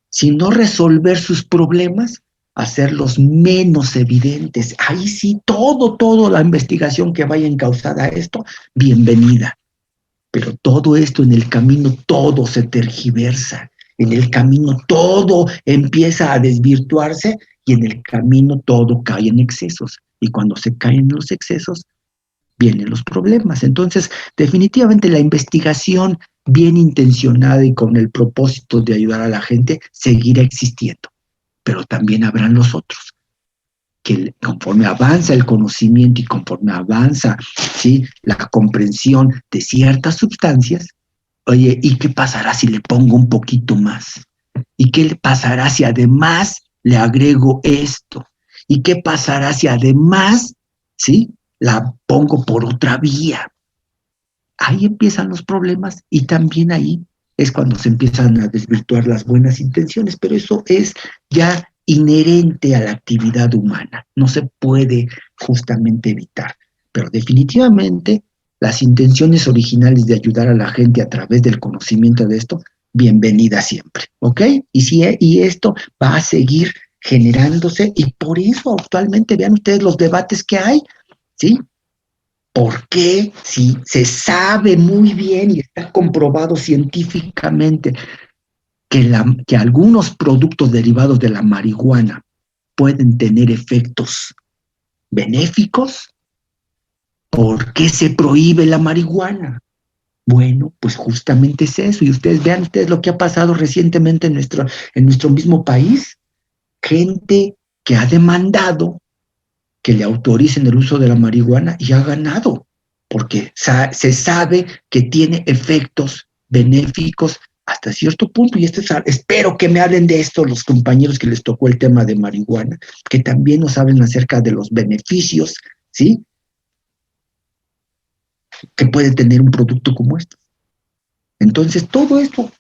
si no resolver sus problemas, hacerlos menos evidentes. Ahí sí, toda la investigación que vaya encauzada a esto, bienvenida. Pero todo esto en el camino, todo se tergiversa. En el camino todo empieza a desvirtuarse y en el camino todo cae en excesos. Y cuando se caen los excesos, vienen los problemas. Entonces, definitivamente la investigación bien intencionada y con el propósito de ayudar a la gente seguirá existiendo, pero también habrán los otros, que conforme avanza el conocimiento y conforme avanza, ¿sí?, la comprensión de ciertas sustancias, oye, ¿y qué pasará si le pongo un poquito más? ¿Y qué pasará si además le agrego esto? ¿Y qué pasará si además, ¿sí?, la pongo por otra vía? Ahí empiezan los problemas y también ahí es cuando se empiezan a desvirtuar las buenas intenciones, pero eso es ya inherente a la actividad humana, no se puede justamente evitar, pero definitivamente las intenciones originales de ayudar a la gente a través del conocimiento de esto, bienvenida siempre, ¿ok? Y esto va a seguir generándose, y por eso actualmente vean ustedes los debates que hay, ¿sí? Porque si se sabe muy bien y está comprobado científicamente que algunos productos derivados de la marihuana pueden tener efectos benéficos, ¿por qué se prohíbe la marihuana? Bueno, pues justamente es eso. Y ustedes vean lo que ha pasado recientemente en nuestro mismo país. Gente que ha demandado que le autoricen el uso de la marihuana y ha ganado, porque se sabe que tiene efectos benéficos hasta cierto punto. Y espero que me hablen de esto los compañeros que les tocó el tema de marihuana, que también nos hablen acerca de los beneficios, ¿sí?, que puede tener un producto como este. Entonces, todo esto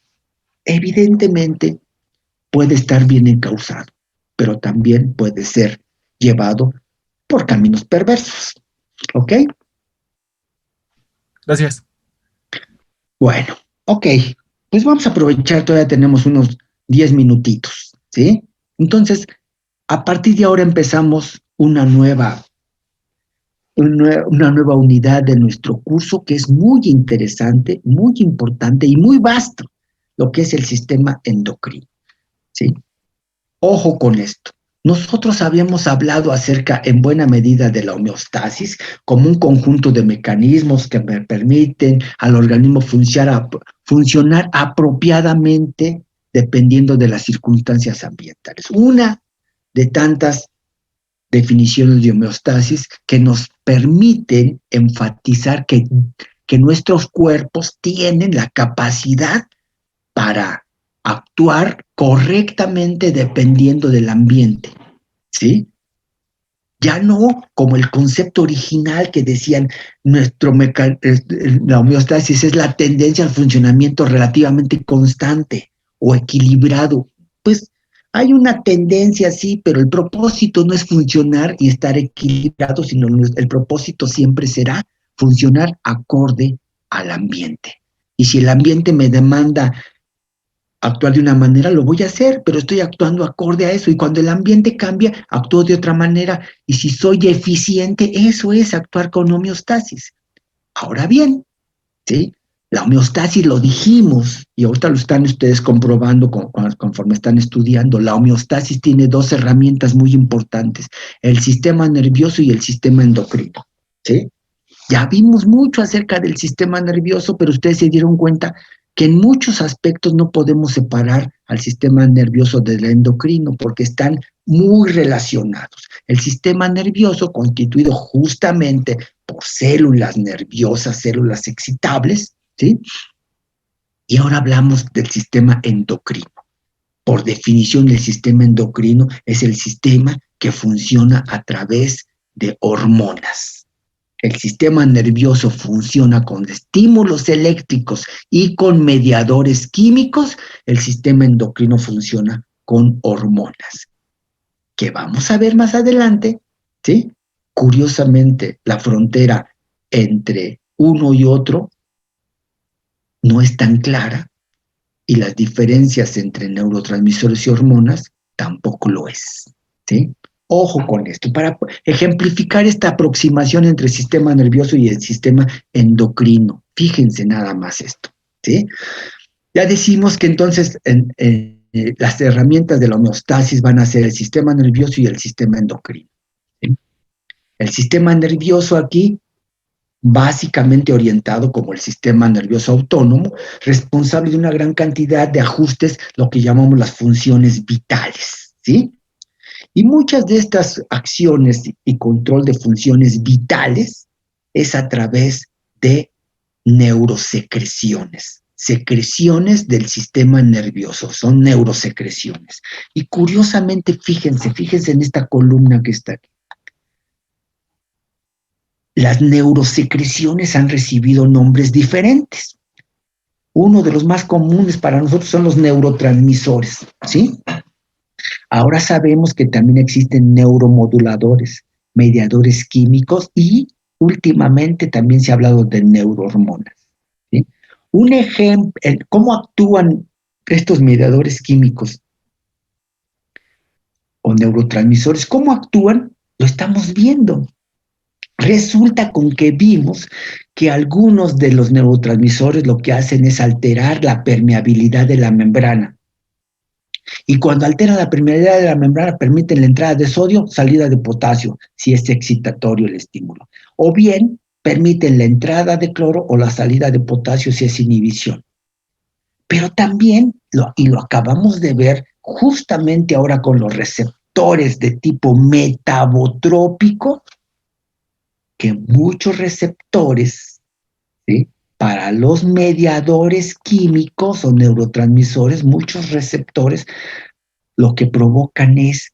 evidentemente puede estar bien encauzado, pero también puede ser llevado por caminos perversos. ¿Ok? Gracias. Bueno, ok. Pues vamos a aprovechar, todavía tenemos unos 10 minutitos, ¿sí? Entonces, a partir de ahora empezamos una nueva unidad de nuestro curso que es muy interesante, muy importante y muy vasto, lo que es el sistema endocrino, ¿sí? Ojo con esto. Nosotros habíamos hablado acerca, en buena medida, de la homeostasis como un conjunto de mecanismos que me permiten al organismo funcionar apropiadamente dependiendo de las circunstancias ambientales. Una de tantas definiciones de homeostasis que nos permiten enfatizar que nuestros cuerpos tienen la capacidad para actuar correctamente dependiendo del ambiente, ¿sí? Ya no como el concepto original que decían la homeostasis es la tendencia al funcionamiento relativamente constante o equilibrado. Pues hay una tendencia, sí, pero el propósito no es funcionar y estar equilibrado, sino el propósito siempre será funcionar acorde al ambiente. Y si el ambiente me demanda actuar de una manera, lo voy a hacer, pero estoy actuando acorde a eso. Y cuando el ambiente cambia, actúo de otra manera. Y si soy eficiente, eso es actuar con homeostasis. Ahora bien, ¿sí? La homeostasis lo dijimos, y ahorita lo están ustedes comprobando conforme están estudiando. La homeostasis tiene dos herramientas muy importantes, el sistema nervioso y el sistema endocrino, ¿sí? Ya vimos mucho acerca del sistema nervioso, pero ustedes se dieron cuenta que en muchos aspectos no podemos separar al sistema nervioso del endocrino porque están muy relacionados. El sistema nervioso, constituido justamente por células nerviosas, células excitables, ¿sí? Y ahora hablamos del sistema endocrino. Por definición, el sistema endocrino es el sistema que funciona a través de hormonas. El sistema nervioso funciona con estímulos eléctricos y con mediadores químicos. El sistema endocrino funciona con hormonas, que vamos a ver más adelante, ¿sí? Curiosamente, la frontera entre uno y otro no es tan clara, y las diferencias entre neurotransmisores y hormonas tampoco lo es, ¿sí? Ojo con esto, para ejemplificar esta aproximación entre el sistema nervioso y el sistema endocrino. Fíjense nada más esto, ¿sí? Ya decimos que entonces las herramientas de la homeostasis van a ser el sistema nervioso y el sistema endocrino, ¿sí? El sistema nervioso aquí, básicamente orientado como el sistema nervioso autónomo, responsable de una gran cantidad de ajustes, lo que llamamos las funciones vitales, ¿sí? Y muchas de estas acciones y control de funciones vitales es a través de neurosecreciones, secreciones del sistema nervioso, son neurosecreciones. Y curiosamente, fíjense en esta columna que está aquí. Las neurosecreciones han recibido nombres diferentes. Uno de los más comunes para nosotros son los neurotransmisores, ¿sí? Ahora sabemos que también existen neuromoduladores, mediadores químicos y últimamente también se ha hablado de neurohormonas, ¿sí? Un ejemplo, ¿cómo actúan estos mediadores químicos o neurotransmisores? ¿Cómo actúan? Lo estamos viendo. Resulta con que vimos que algunos de los neurotransmisores lo que hacen es alterar la permeabilidad de la membrana. Y cuando alteran la permeabilidad de la membrana, permiten la entrada de sodio, salida de potasio, si es excitatorio el estímulo. O bien, permiten la entrada de cloro o la salida de potasio si es inhibición. Pero también, y lo acabamos de ver justamente ahora con los receptores de tipo metabotrópico, que muchos receptores, ¿sí?, para los mediadores químicos o neurotransmisores, muchos receptores lo que provocan es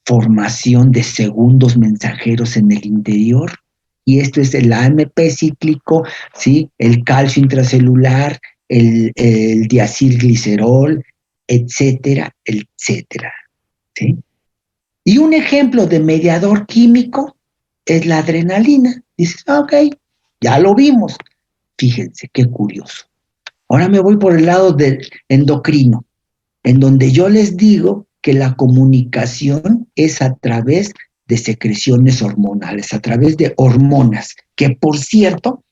formación de segundos mensajeros en el interior. Y esto es el AMP cíclico, ¿sí?, el calcio intracelular, el diacilglicerol, etcétera, etcétera, ¿sí? Y un ejemplo de mediador químico es la adrenalina. Dices, ok, ya lo vimos. Fíjense, qué curioso. Ahora me voy por el lado del endocrino, en donde yo les digo que la comunicación es a través de secreciones hormonales, a través de hormonas, que por cierto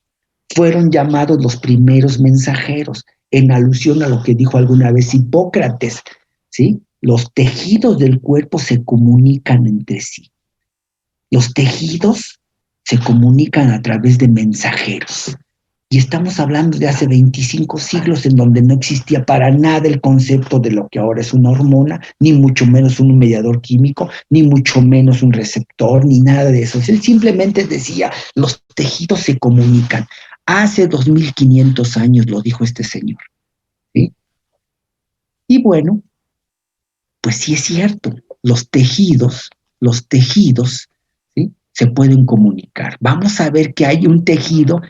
fueron llamados los primeros mensajeros, en alusión a lo que dijo alguna vez Hipócrates, ¿sí? Los tejidos del cuerpo se comunican entre sí. Los tejidos se comunican a través de mensajeros. Y estamos hablando de hace 25 siglos en donde no existía para nada el concepto de lo que ahora es una hormona, ni mucho menos un mediador químico, ni mucho menos un receptor, ni nada de eso. Él simplemente decía, los tejidos se comunican. Hace 2500 años lo dijo este señor, ¿sí? Y bueno, pues sí es cierto, los tejidos, ¿sí?, se pueden comunicar. Vamos a ver que hay un tejido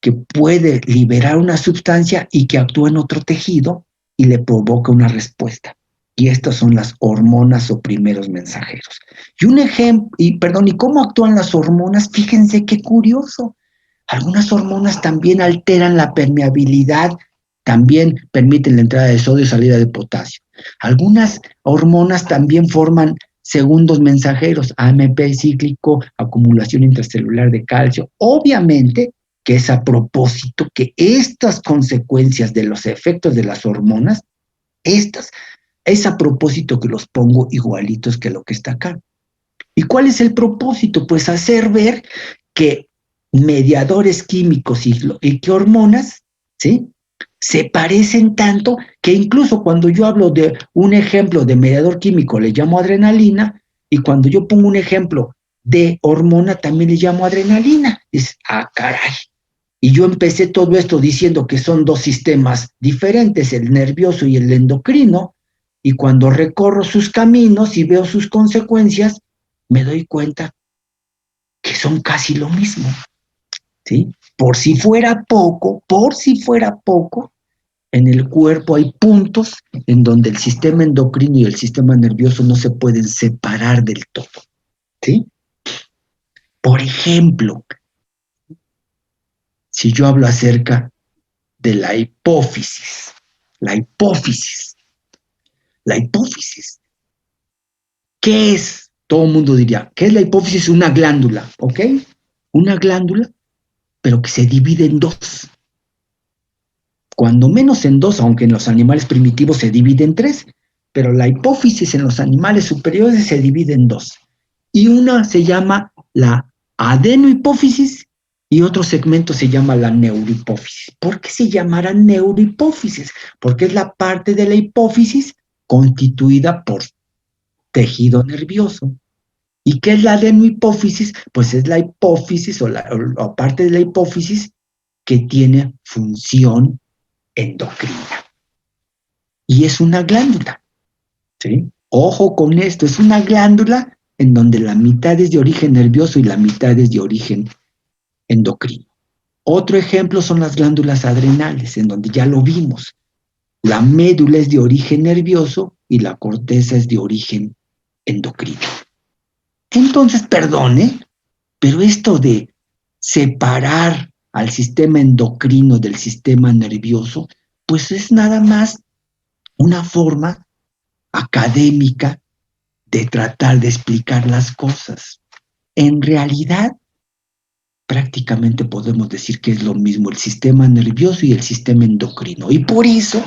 que puede liberar una sustancia y que actúa en otro tejido y le provoca una respuesta. Y estas son las hormonas o primeros mensajeros. Y un ejemplo, ¿y cómo actúan las hormonas? Fíjense qué curioso. Algunas hormonas también alteran la permeabilidad, también permiten la entrada de sodio y salida de potasio. Algunas hormonas también forman segundos mensajeros, AMP cíclico, acumulación intracelular de calcio. Obviamente que es a propósito que estas consecuencias de los efectos de las hormonas, es a propósito que los pongo igualitos que lo que está acá. ¿Y cuál es el propósito? Pues hacer ver que mediadores químicos y que hormonas, ¿sí?, se parecen tanto que incluso cuando yo hablo de un ejemplo de mediador químico le llamo adrenalina, y cuando yo pongo un ejemplo de hormona también le llamo adrenalina. Dices, ah, caray. Y yo empecé todo esto diciendo que son dos sistemas diferentes, el nervioso y el endocrino, y cuando recorro sus caminos y veo sus consecuencias, me doy cuenta que son casi lo mismo, ¿sí? Por si fuera poco, en el cuerpo hay puntos en donde el sistema endocrino y el sistema nervioso no se pueden separar del todo, ¿sí? Por ejemplo, si yo hablo acerca de la hipófisis, ¿qué es? Todo el mundo diría, ¿qué es la hipófisis? Una glándula, ¿ok? Una glándula, pero que se divide en dos. Cuando menos en dos, aunque en los animales primitivos se divide en tres, pero la hipófisis en los animales superiores se divide en dos. Y una se llama la adenohipófisis y otro segmento se llama la neurohipófisis. ¿Por qué se llamará neurohipófisis? Porque es la parte de la hipófisis constituida por tejido nervioso. ¿Y qué es la adenohipófisis? Pues es la hipófisis o parte de la hipófisis que tiene función endocrina. Y es una glándula, ¿sí? Ojo con esto, es una glándula en donde la mitad es de origen nervioso y la mitad es de origen endocrino. Otro ejemplo son las glándulas adrenales, en donde ya lo vimos. La médula es de origen nervioso y la corteza es de origen endocrino. Entonces, perdone, pero esto de separar al sistema endocrino del sistema nervioso, pues es nada más una forma académica de tratar de explicar las cosas. En realidad, prácticamente podemos decir que es lo mismo el sistema nervioso y el sistema endocrino. Y por eso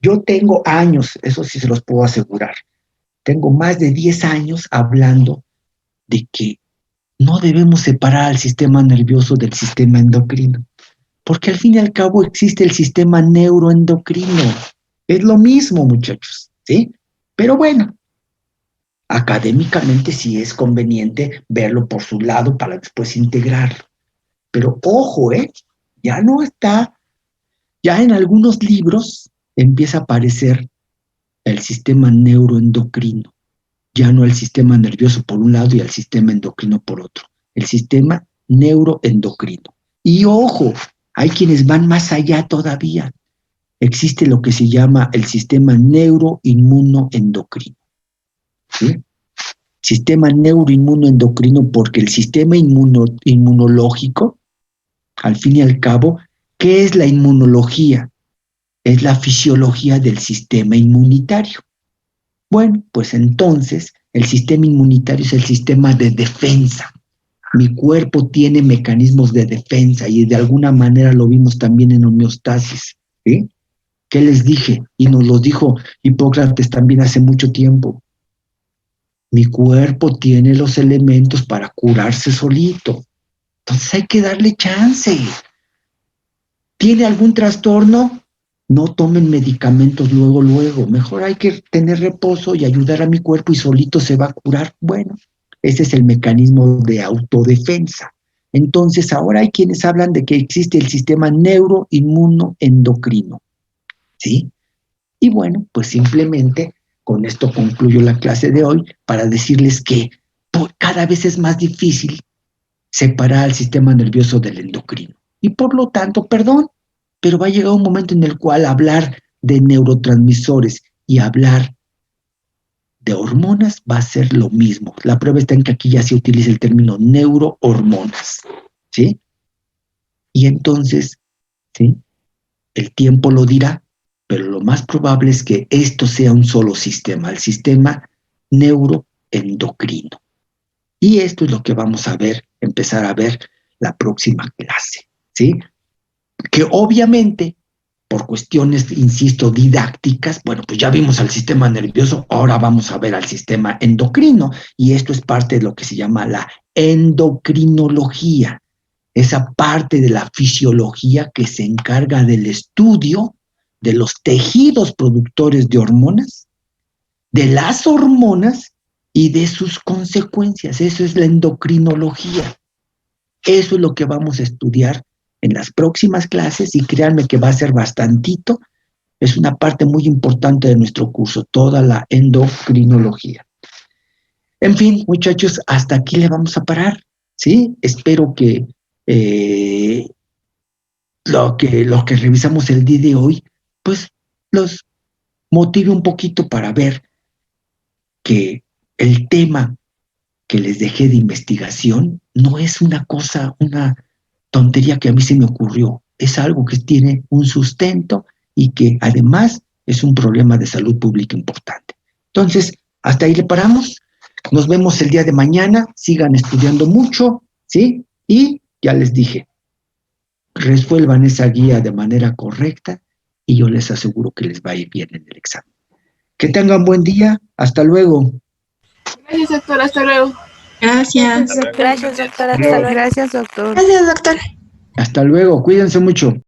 yo tengo años, eso sí se los puedo asegurar, tengo más de 10 años hablando de que no debemos separar al sistema nervioso del sistema endocrino, porque al fin y al cabo existe el sistema neuroendocrino. Es lo mismo, muchachos, ¿sí? Pero bueno, académicamente sí es conveniente verlo por su lado para después integrarlo. Pero ojo, ya no está, ya en algunos libros empieza a aparecer el sistema neuroendocrino, ya no el sistema nervioso por un lado y el sistema endocrino por otro, el sistema neuroendocrino. Y ojo, hay quienes van más allá todavía. Existe lo que se llama el sistema neuroinmunoendocrino. ¿Sí? Sistema neuroinmunoendocrino porque el sistema inmunológico, al fin y al cabo, ¿qué es la inmunología? Es la fisiología del sistema inmunitario. Bueno, pues entonces el sistema inmunitario es el sistema de defensa. Mi cuerpo tiene mecanismos de defensa y de alguna manera lo vimos también en homeostasis. ¿Sí? ¿Qué les dije? Y nos lo dijo Hipócrates también hace mucho tiempo. Mi cuerpo tiene los elementos para curarse solito. Entonces hay que darle chance. ¿Tiene algún trastorno? No tomen medicamentos luego. Mejor hay que tener reposo y ayudar a mi cuerpo y solito se va a curar. Bueno, ese es el mecanismo de autodefensa. Entonces ahora hay quienes hablan de que existe el sistema neuroinmunoendocrino. ¿Sí? Y bueno, pues simplemente con esto concluyo la clase de hoy para decirles que cada vez es más difícil separar el sistema nervioso del endocrino. Y por lo tanto, perdón, pero va a llegar un momento en el cual hablar de neurotransmisores y hablar de hormonas va a ser lo mismo. La prueba está en que aquí ya se utiliza el término neurohormonas, ¿sí? Y entonces, ¿sí? El tiempo lo dirá, pero lo más probable es que esto sea un solo sistema, el sistema neuroendocrino. Y esto es lo que vamos a ver, empezar a ver la próxima clase, ¿sí? Que obviamente, por cuestiones, insisto, didácticas, bueno, pues ya vimos al sistema nervioso, ahora vamos a ver al sistema endocrino, y esto es parte de lo que se llama la endocrinología, esa parte de la fisiología que se encarga del estudio de los tejidos productores de hormonas, de las hormonas y de sus consecuencias. Eso es la endocrinología. Eso es lo que vamos a estudiar en las próximas clases y créanme que va a ser bastantito. Es una parte muy importante de nuestro curso, toda la endocrinología. En fin, muchachos, hasta aquí le vamos a parar, ¿sí? Espero que lo que revisamos el día de hoy, pues los motive un poquito para ver que el tema que les dejé de investigación no es una tontería que a mí se me ocurrió, es algo que tiene un sustento y que además es un problema de salud pública importante. Entonces, hasta ahí le paramos, nos vemos el día de mañana, sigan estudiando mucho, ¿sí? Y ya les dije, resuelvan esa guía de manera correcta y yo les aseguro que les va a ir bien en el examen. Que tengan buen día, hasta luego. Gracias, doctor. Hasta luego. Gracias. Gracias, doctora. Hasta luego. Gracias, doctor. Gracias, doctor. Hasta luego, cuídense mucho.